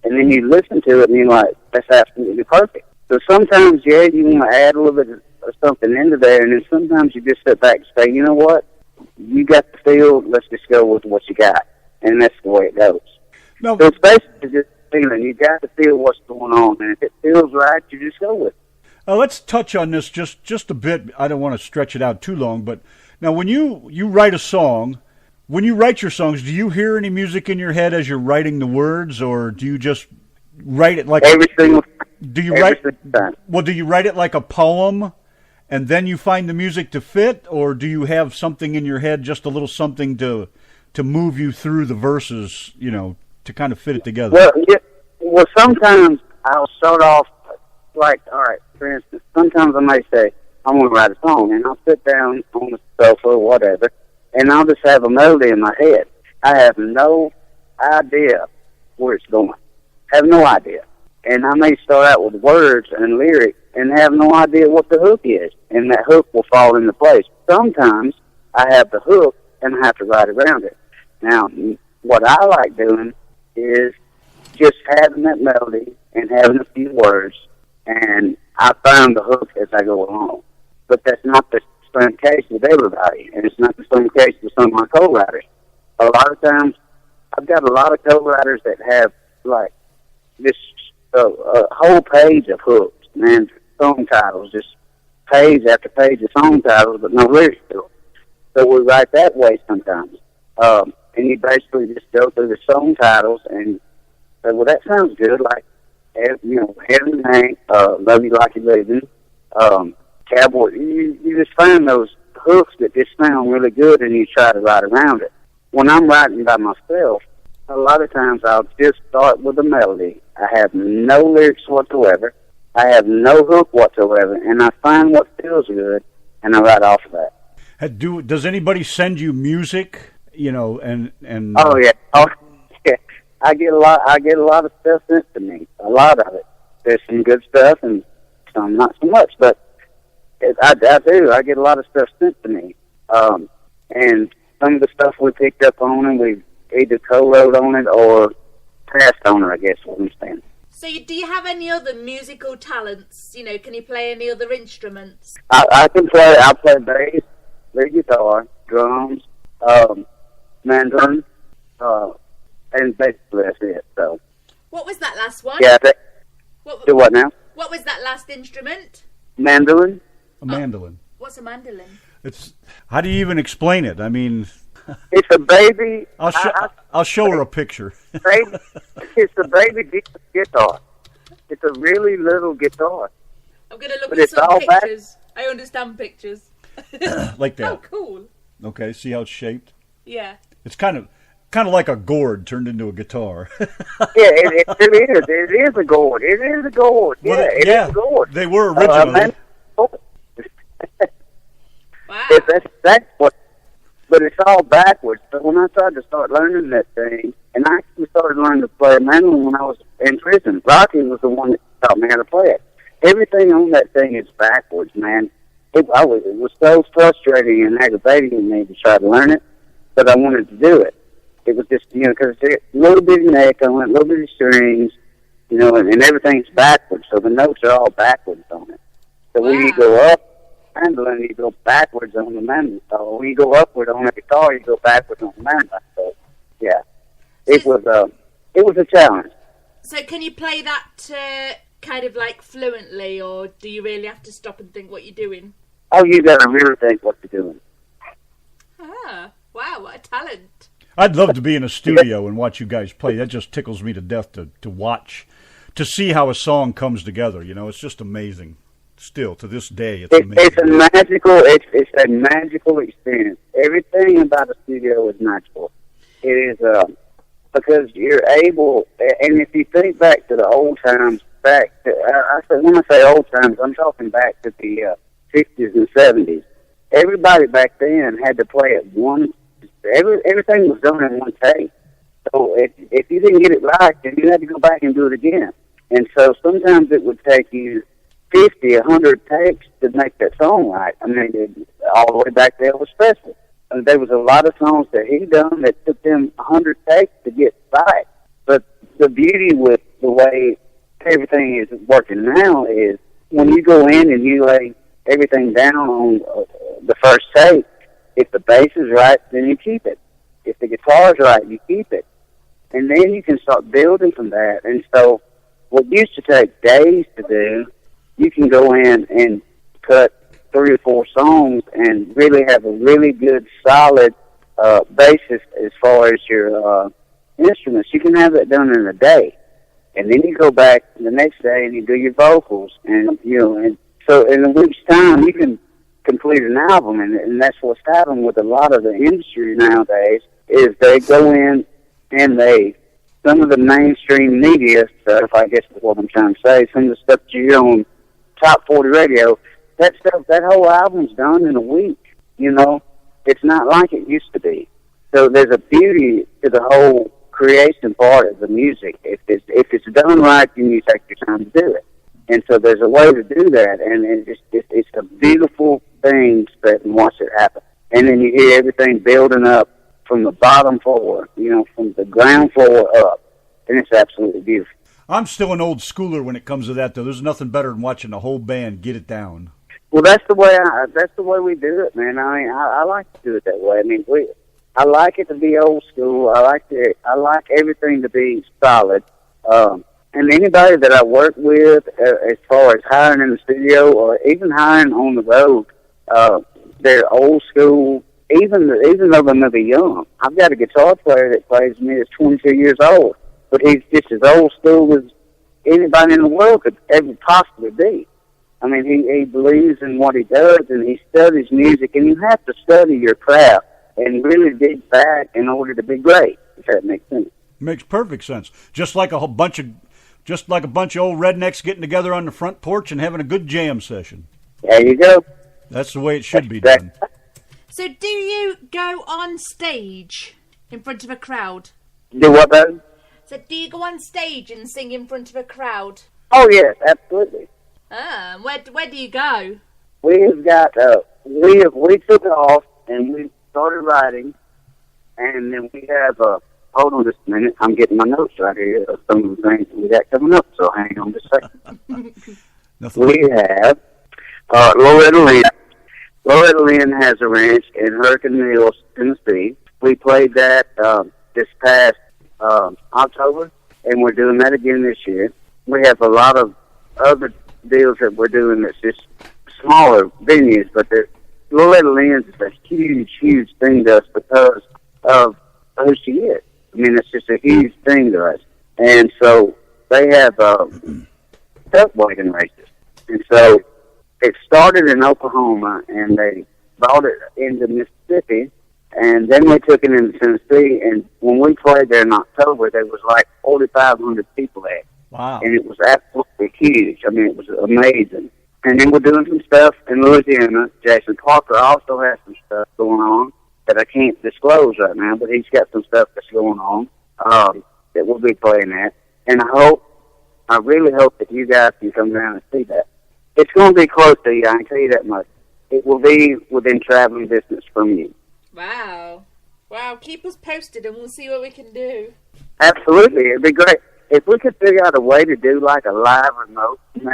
And then you listen to it and you're like, that's absolutely perfect. So sometimes, you want to add a little bit of something into there, and then sometimes you just sit back and say, you know what? You got the feel, let's just go with what you got. And that's the way it goes. No. So it's basically just feeling. You got to feel what's going on, and if it feels right, you just go with it. Let's touch on this just a bit. I don't want to stretch it out too long, but now when you write a song, when you write your songs, do you hear any music in your head as you're writing the words, or do you just write it like every single time? Do you write? Well, do you write it like a poem, and then you find the music to fit, or do you have something in your head, just a little something to move you through the verses, to kind of fit it together? Well, sometimes I'll start off like, all right, for instance, sometimes I may say, I want to write a song, and I'll sit down on the sofa or whatever, and I'll just have a melody in my head. I have no idea where it's going. Have no idea. And I may start out with words and lyrics and have no idea what the hook is, and that hook will fall into place. Sometimes I have the hook and I have to write around it. Now, what I like doing is just having that melody and having a few words, and I find the hook as I go along. But that's not the same case with everybody, and it's not the same case with some of my co-writers. A lot of times, I've got a lot of co-writers that have, like, this a whole page of hooks, man, song titles, just page after page of song titles, but no lyrics to them. So we write that way sometimes. And you basically just go through the song titles and say, well, that sounds good, like, Heaven Hank, Love You Like You Living, Cowboy. You just find those hooks that just sound really good, and you try to write around it. When I'm writing by myself, a lot of times I'll just start with a melody. I have no lyrics whatsoever. I have no hook whatsoever, and I find what feels good, and I write off of that. Does anybody send you music? And oh yeah, I get a lot of stuff sent to me. A lot of it. There's some good stuff and some not so much, but I do. I get a lot of stuff sent to me, and some of the stuff we picked up on, and we either co-wrote on it or passed on it, I guess what I'm saying. So do you have any other musical talents? Can you play any other instruments? I can play. I play bass, lead guitar, drums, mandolin, and basically that's it. So. What was that last one? Yeah. Do what now? What was that last instrument? Mandolin. A mandolin. What's a mandolin? How do you even explain it? I mean, it's a baby. I'll show her a picture. It's a baby guitar. It's a really little guitar. I'm going to look at some pictures. I understand pictures. Like that. Oh, cool. Okay, see how it's shaped? Yeah. It's kind of like a gourd turned into a guitar. Yeah, it is. It is a gourd. It is a gourd. Yeah, it is a gourd. They were originally. Wow. That's what. But it's all backwards. So when I tried to start learning that thing, and I actually started learning to play mandolin when I was in prison. Rocky was the one that taught me how to play it. Everything on that thing is backwards, man. It was so frustrating and aggravating to me to try to learn it, but I wanted to do it. It was just, because it's a little bitty neck on it, little bitty strings, and everything's backwards. So the notes are all backwards on it. So when you go up, mandolin, you go backwards on the mandolin. So when you go upward on the guitar, you go backwards on the mandolin. So yeah, it was a challenge. So can you play that kind of like fluently, or do you really have to stop and think what you're doing? Oh, you got to really think what you're doing. Ah, wow, what a talent! I'd love to be in a studio and watch you guys play. That just tickles me to death to watch, to see how a song comes together. It's just amazing. Still, to this day, it's amazing. It's a magical experience. Everything about a studio is magical. It is because you're able, and if you think back to the old times, when I say old times, I'm talking back to the 60s and 70s. Everybody back then had to play at one. Everything was done in one take. So if you didn't get it right, then you had to go back and do it again. And so sometimes it would take you 50, 100 takes to make that song right. I mean, all the way back to Elvis Presley. And there was a lot of songs that he done that took them 100 takes to get right. But the beauty with the way everything is working now is when you go in and you lay everything down on the first take, if the bass is right, then you keep it. If the guitar's right, you keep it. And then you can start building from that. And so what used to take days to do, you can go in and cut 3 or 4 songs and really have a really good, solid basis as far as your instruments. You can have that done in a day. And then you go back the next day and you do your vocals and, and So in a week's time, you can complete an album, and that's what's happened with a lot of the industry nowadays, is they go in and some of the mainstream media stuff, I guess is what I'm trying to say, some of the stuff that you hear on Top 40 radio, that stuff, that whole album's done in a week, you know? It's not like it used to be. So there's a beauty to the whole creation part of the music. If it's done right, then you take your time to do it. And so there's a way to do that, and it's a beautiful thing to sit and watch it happen. And then you hear everything building up from the bottom forward, you know, from the ground floor up, and it's absolutely beautiful. I'm still an old schooler when it comes to that, though. There's nothing better than watching the whole band get it down. Well, that's the way we do it, man. I mean, I like to do it that way. I mean, I like it to be old school. I like everything to be solid. And anybody that I work with, as far as hiring in the studio or even hiring on the road, they're old school. Even though they're maybe young, I've got a guitar player that plays with me that's 22 years old, but he's just as old school as anybody in the world could ever possibly be. I mean, he believes in what he does, and he studies music, and you have to study your craft and really dig back in order to be great, if that makes sense. Makes perfect sense. Just like a bunch of old rednecks getting together on the front porch and having a good jam session. There you go. That's the way it should be done. So do you go on stage in front of a crowd? Do what, though? So do you go on stage and sing in front of a crowd? Oh, yes, absolutely. Ah, where do you go? We have got, we took it off, and we started writing, and then we have, hold on just a minute, I'm getting my notes right here of some of the things we got coming up, so hang on just a second. We have, Loretta Lynn has a ranch in Hurricane Mills, Tennessee. We played that this past October, and we're doing that again this year. We have a lot of other deals that we're doing that's just smaller venues, but Loretta Lynn's is a huge, huge thing to us because of who she is. I mean, it's just a huge thing to us. And so they have duck wagon races. And so it started in Oklahoma, and they brought it into Mississippi, and then we took it into Tennessee. And when we played there in October, there was like 4,500 people there. Wow. And it was absolutely huge. I mean, it was amazing. And then we're doing some stuff in Louisiana. Jason Parker also has some stuff going on that I can't disclose right now, but he's got some stuff that's going on that we'll be playing at. And I really hope that you guys can come down and see that. It's going to be close to you, I can tell you that much. It will be within traveling distance from you. Wow. Wow, keep us posted and we'll see what we can do. Absolutely, it'd be great. If we could figure out a way to do like a live remote, and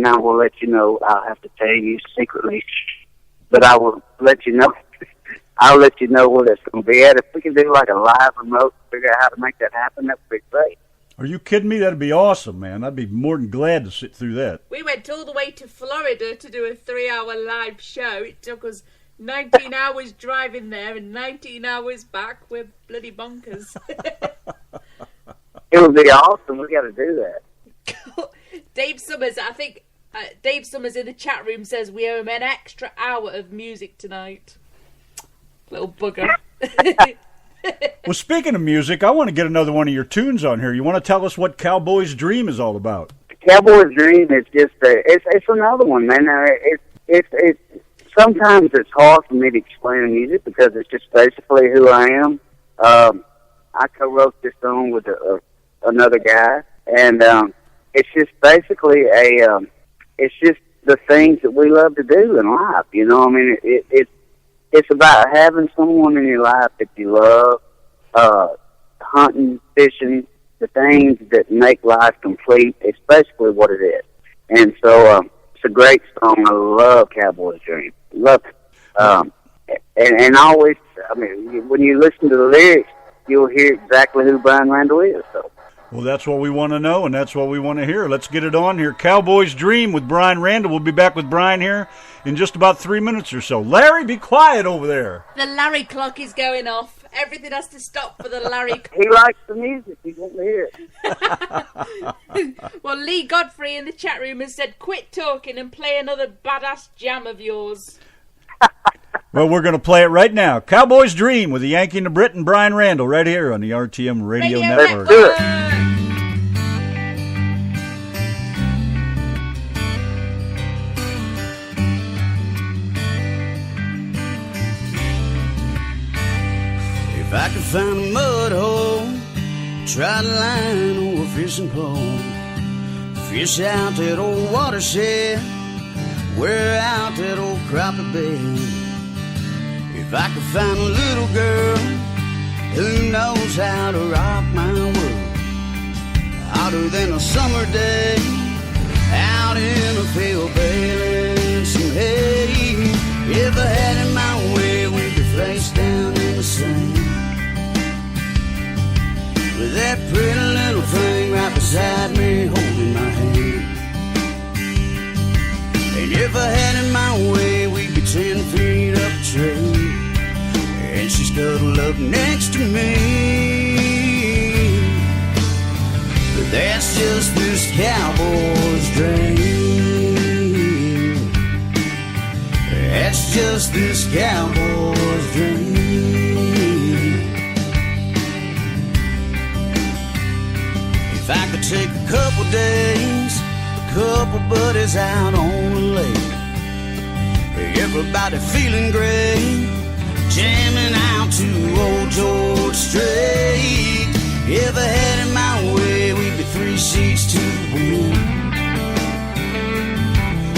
I will let you know, I'll have to tell you secretly, but I will let you know. I'll let you know where it's going to be at. If we can do like a live remote, figure out how to make that happen, that would be great. Are you kidding me? That'd be awesome, man. I'd be more than glad to sit through that. We went all the way to Florida to do a 3-hour live show. It took us 19 hours driving there and 19 hours back. We're bloody bonkers. It would be awesome. We got to do that. Dave Summers, I think Dave Summers in the chat room says we owe him an extra hour of music tonight. Little bugger. Well, speaking of music, I want to get another one of your tunes on here. You want to tell us what Cowboy's Dream is all about? Cowboy's Dream is just it's another one, man. It's sometimes it's hard for me to explain music because it's just basically who I am. I co-wrote this song with another guy, and it's just basically it's just the things that we love to do in life. You know, I mean, it's about having someone in your life that you love, hunting, fishing, the things that make life complete. It's basically what it is. And so it's a great song. I love Cowboy's Dream. Love it. And always, I mean, when you listen to the lyrics, you'll hear exactly who Brian Randle is. So. Well, that's what we want to know, and that's what we want to hear. Let's get it on here. Cowboy's Dream with Brian Randle. We'll be back with Brian here in just about 3 minutes or so. Larry, be quiet over there. The Larry clock is going off. Everything has to stop for the Larry. He likes the music. He won't hear it. Well, Lee Godfrey in the chat room has said, quit talking and play another badass jam of yours. Well, we're going to play it right now. Cowboy's Dream with the Yankee and the Brit and Brian Randle right here on the RTM Radio Network. Let's do it. If I could find a mud hole, try to line or a fishing pole, fish out that old watershed, wear out that old crappie bed. If I could find a little girl who knows how to rock my world, hotter than a summer day, out in a field baling some hay. If I had it my way, we'd be face down in the sand, with that pretty little thing right beside me holding my hand. And if I had it my way, we'd be 10 feet up the tree, and she's cuddled up next to me. But that's just this cowboy's dream. That's just this cowboy's dream. If I could take a couple days, a couple buddies out on the lake, everybody feeling great, jamming out to old George Strait. If I had it my way, we'd be 3 seats to the wind,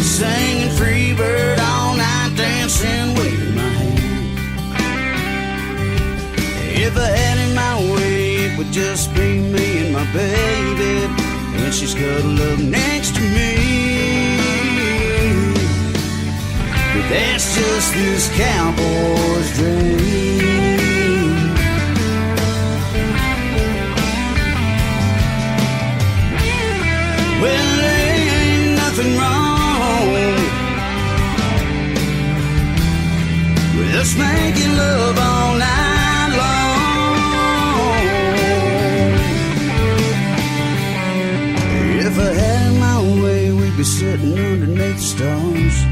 singing Freebird all night, dancing, waving my hand. If I had it my way, it would just be me and my baby, when she's cuddled up next to me. But that's just this cowboy's dream. Well, there ain't nothing wrong with us making love all night long. If I had it my way, we'd be sitting underneath the stars,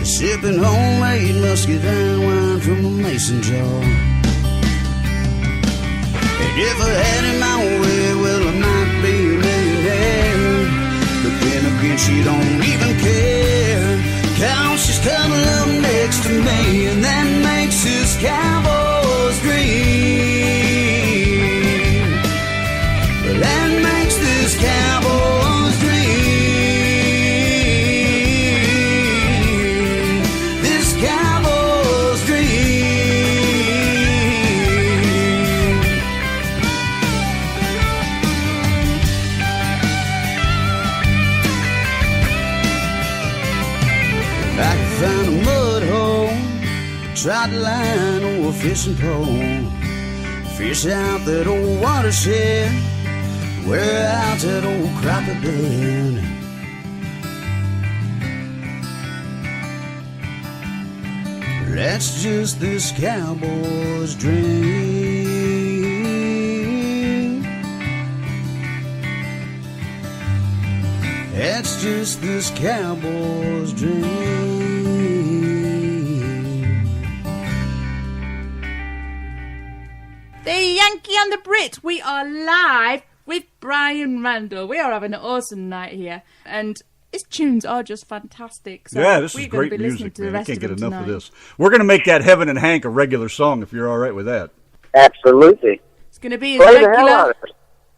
sipping homemade muscadine wine from a mason jar. And if I had it my way, well, I might be a millionaire. But then again, she don't even care, 'cause she's cuddling up next to me, and that makes this cowboy's dream. That makes this cowboy's dream. This cowboy's dream. If I could find a mud hole, try to line or a fishing pole, fish out that old watershed, wear out that old crappie bed. That's just this cowboy's dream. That's just this cowboy's dream. The Yankee and the Brit, we are live with Brian Randle. We are having an awesome night here, and his tunes are just fantastic. So yeah, this is we're going great to be listening music, to the man. I rest can't of get them enough of tonight. this. We're going to make that Heaven and Hank a regular song if you're all right with that. Absolutely. It's going to be his Play regular. the hell out of it.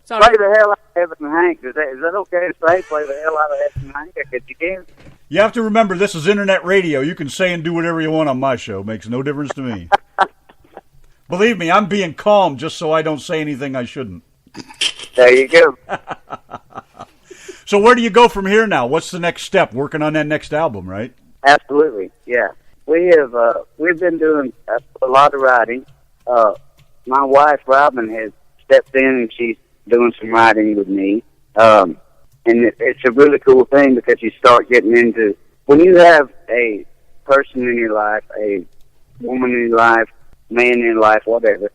Sorry. Play the hell out of Heaven and Hank. Is that okay to say? Play the hell out of Heaven and Hank if you can. You have to remember, this is internet radio. You can say and do whatever you want on my show. Makes no difference to me. Believe me, I'm being calm just so I don't say anything I shouldn't. There you go. So where do you go from here now? What's the next step? Working on that next album, right? Absolutely, yeah. We've been doing a lot of writing. My wife Robin has stepped in and she's doing some writing with me. And it's a really cool thing because you start getting into, when you have a person in your life, a woman in your life man in your life, whatever,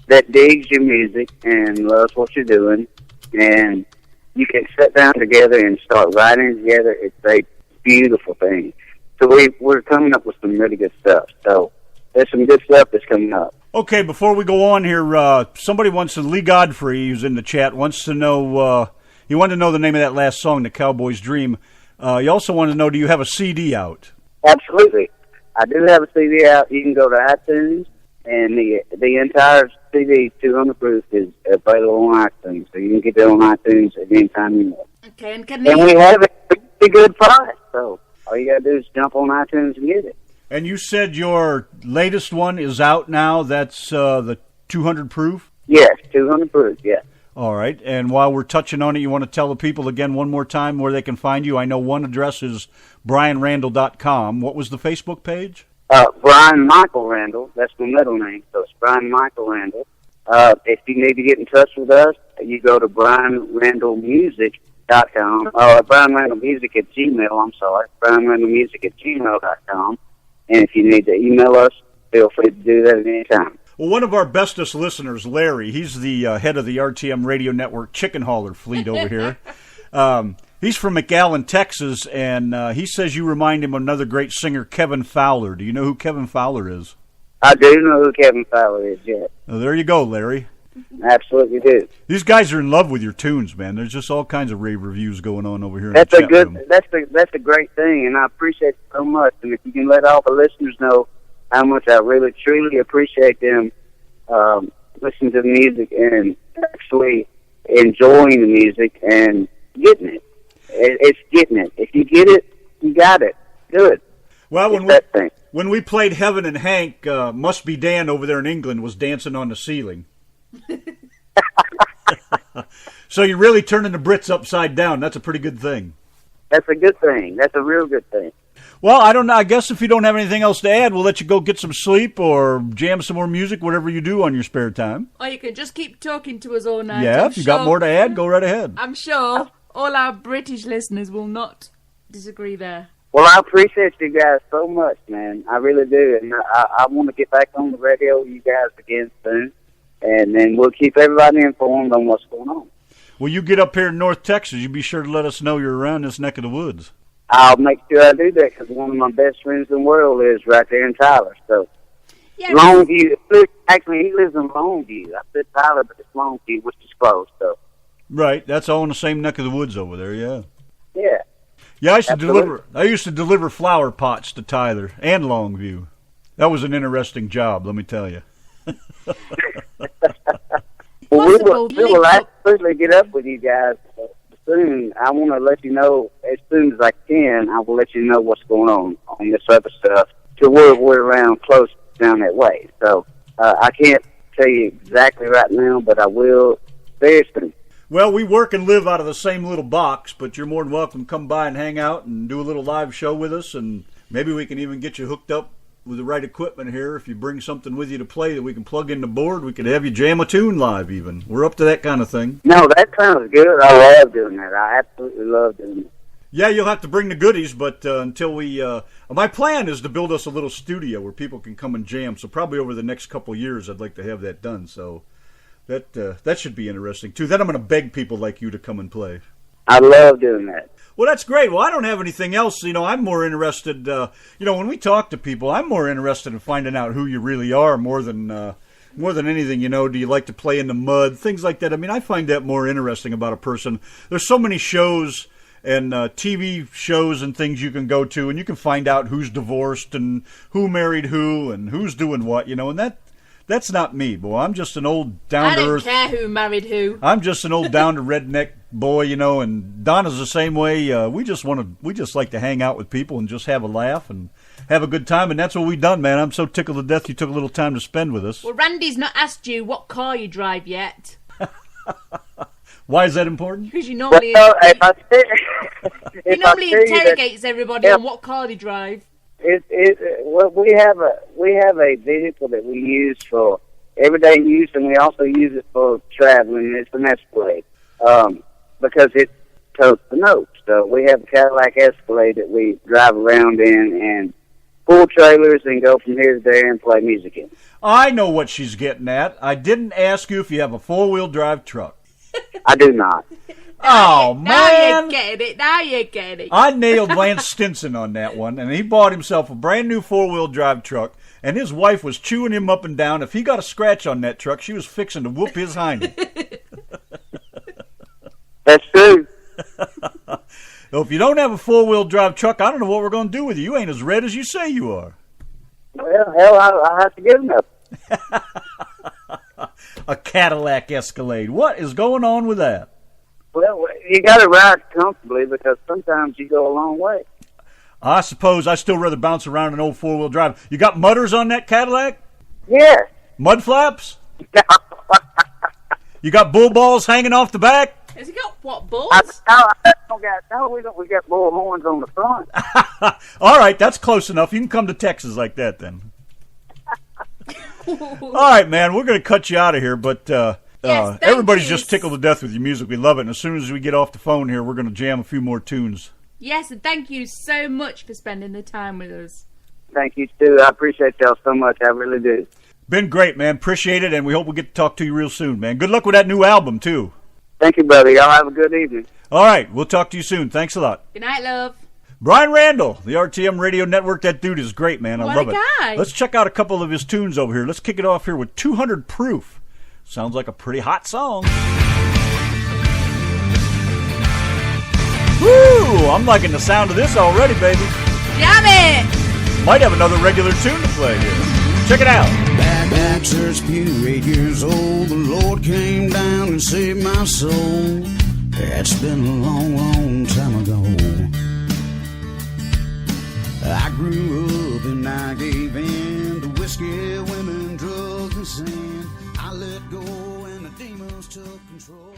that digs your music and loves what you're doing, and you can sit down together and start writing together. It's a beautiful thing. So we're coming up with some really good stuff. So there's some good stuff that's coming up. Okay, before we go on here, somebody wants to, Lee Godfrey, who's in the chat, wants to know, he wanted to know the name of that last song, The Cowboy's Dream. He also wanted to know, do you have a CD out? Absolutely. I do have a CD out. You can go to iTunes, and the entire CD, 200 proof, is available on iTunes. So you can get it on iTunes at any time you want. Okay, and we have it at a good price. So all you got to do is jump on iTunes and get it. And you said your latest one is out now. That's the 200 proof? Yes, 200 proof, yes. All right. And while we're touching on it, you want to tell the people again one more time where they can find you? I know one address is BrianRandle.com. What was the Facebook page? Brian Michael Randle. That's my middle name, so it's Brian Michael Randle. If you need to get in touch with us, you go to BrianRandleMusic.com. Brian Randle Music at Gmail, I'm sorry. BrianRandleMusic at Gmail.com. And if you need to email us, feel free to do that at any time. Well, one of our bestest listeners, Larry, he's the head of the RTM Radio Network chicken hauler fleet over here. He's from McAllen, Texas, and he says you remind him of another great singer, Kevin Fowler. Do you know who Kevin Fowler is? I do know who Kevin Fowler is, yes. Well, there you go, Larry. Absolutely do. These guys are in love with your tunes, man. There's just all kinds of rave reviews going on over here. That's a good. That's a great thing, and I appreciate it so much. And if you can let all the listeners know how much I really truly appreciate them listening to the music and actually enjoying the music and getting it. It's getting it. If you get it, you got it. Good. Well, when we played Heaven and Hank, Must Be Dan over there in England was dancing on the ceiling. So you're really turning the Brits upside down. That's a pretty good thing. That's a good thing. That's a real good thing. Well, I don't know. I guess if you don't have anything else to add, we'll let you go get some sleep or jam some more music, whatever you do on your spare time. Or you can just keep talking to us all night. Yeah, if you got more to add, go right ahead. I'm sure all our British listeners will not disagree there. Well, I appreciate you guys so much, man. I really do. And I want to get back on the radio with you guys again soon. And then we'll keep everybody informed on what's going on. Well, you get up here in North Texas, you be sure to let us know you're around this neck of the woods. I'll make sure I do that because one of my best friends in the world lives right there in Tyler. So, yeah, Longview. Actually, he lives in Longview. I said Tyler, but it's Longview, which is close. So, right, that's all in the same neck of the woods over there. Yeah. Yeah. Yeah, I used to deliver flower pots to Tyler and Longview. That was an interesting job, let me tell you. Well, we will absolutely get up with you guys soon. I want to let you know as soon as I can. I will let you know what's going on this other stuff to where we're around close down that way. So I can't tell you exactly right now, but I will very soon. Well, we work and live out of the same little box, but you're more than welcome to come by and hang out and do a little live show with us, and maybe we can even get you hooked up with the right equipment here. If you bring something with you to play that we can plug in the board, we could have you jam a tune live even. We're up to that kind of thing. No, that sounds good. I love doing that. I absolutely love doing it. Yeah, you'll have to bring the goodies, but until we... my plan is to build us a little studio where people can come and jam, so probably over the next couple of years I'd like to have that done, so that should be interesting, too. Then I'm going to beg people like you to come and play. I love doing that. Well, that's great. Well, I don't have anything else. I'm more interested, when we talk to people, I'm more interested in finding out who you really are more than anything, do you like to play in the mud, things like that. I mean, I find that more interesting about a person. There's so many shows and TV shows and things you can go to, and you can find out who's divorced and who married who and who's doing what, and that's not me, boy. I'm just an old down-to-earth... I don't care who married who. I'm just an old down-to-redneck boy, and Donna's the same way. We just like to hang out with people and just have a laugh and have a good time, and that's what we've done, man. I'm so tickled to death you took a little time to spend with us. Well, Randy's not asked you what car you drive yet. Why is that important? Because you normally... he normally interrogates everybody on what car they drive. Well, we have a vehicle that we use for everyday use, and we also use it for traveling. It's an Escalade because it totes the note. So we have a Cadillac Escalade that we drive around in, and pull trailers and go from here to there and play music in. I know what she's getting at. I didn't ask you if you have a 4-wheel drive truck. I do not. Oh, Now man. you get it. Now you get it. I nailed Lance Stinson on that one, and he bought himself a brand new 4-wheel drive truck, and his wife was chewing him up and down. If he got a scratch on that truck, she was fixing to whoop his hiney. That's true. Well, if you don't have a 4-wheel drive truck, I don't know what we're going to do with you. You ain't as red as you say you are. Well, hell, I have to give him up. A Cadillac Escalade. What is going on with that? Well, you got to ride comfortably because sometimes you go a long way. I suppose I still rather bounce around an old 4-wheel drive. You got mudders on that Cadillac? Yes. Mud flaps? You got bull balls hanging off the back? Has he got what, balls? We got bull horns on the front. All right, that's close enough. You can come to Texas like that then. All right, man, we're going to cut you out of here, but Yes, everybody's you. just tickled to death with your music. We love it, and as soon as we get off the phone here, we're going to jam a few more tunes. Yes, and thank you so much for spending the time with us. Thank you, Stu. I appreciate y'all so much. I really do. Been great, man. Appreciate it, and we hope we get to talk to you real soon, man. Good luck with that new album, too. Thank you, brother. Y'all have a good evening. All right, we'll talk to you soon. Thanks a lot. Good night, love. Brian Randle, the RTM Radio Network. That dude is great, man. I What love a it. guy. Let's check out a couple of his tunes over here. Let's kick it off here with 200 Proof. Sounds like a pretty hot song. Woo! I'm liking the sound of this already, baby. Jam it! Might have another regular tune to play here. Check it out. Back at church pew, 8 years old, the Lord came down and saved my soul. That's been a long, long time ago. I grew up and I gave in to whiskey, women, drugs, and sin. I let go and the demons took control.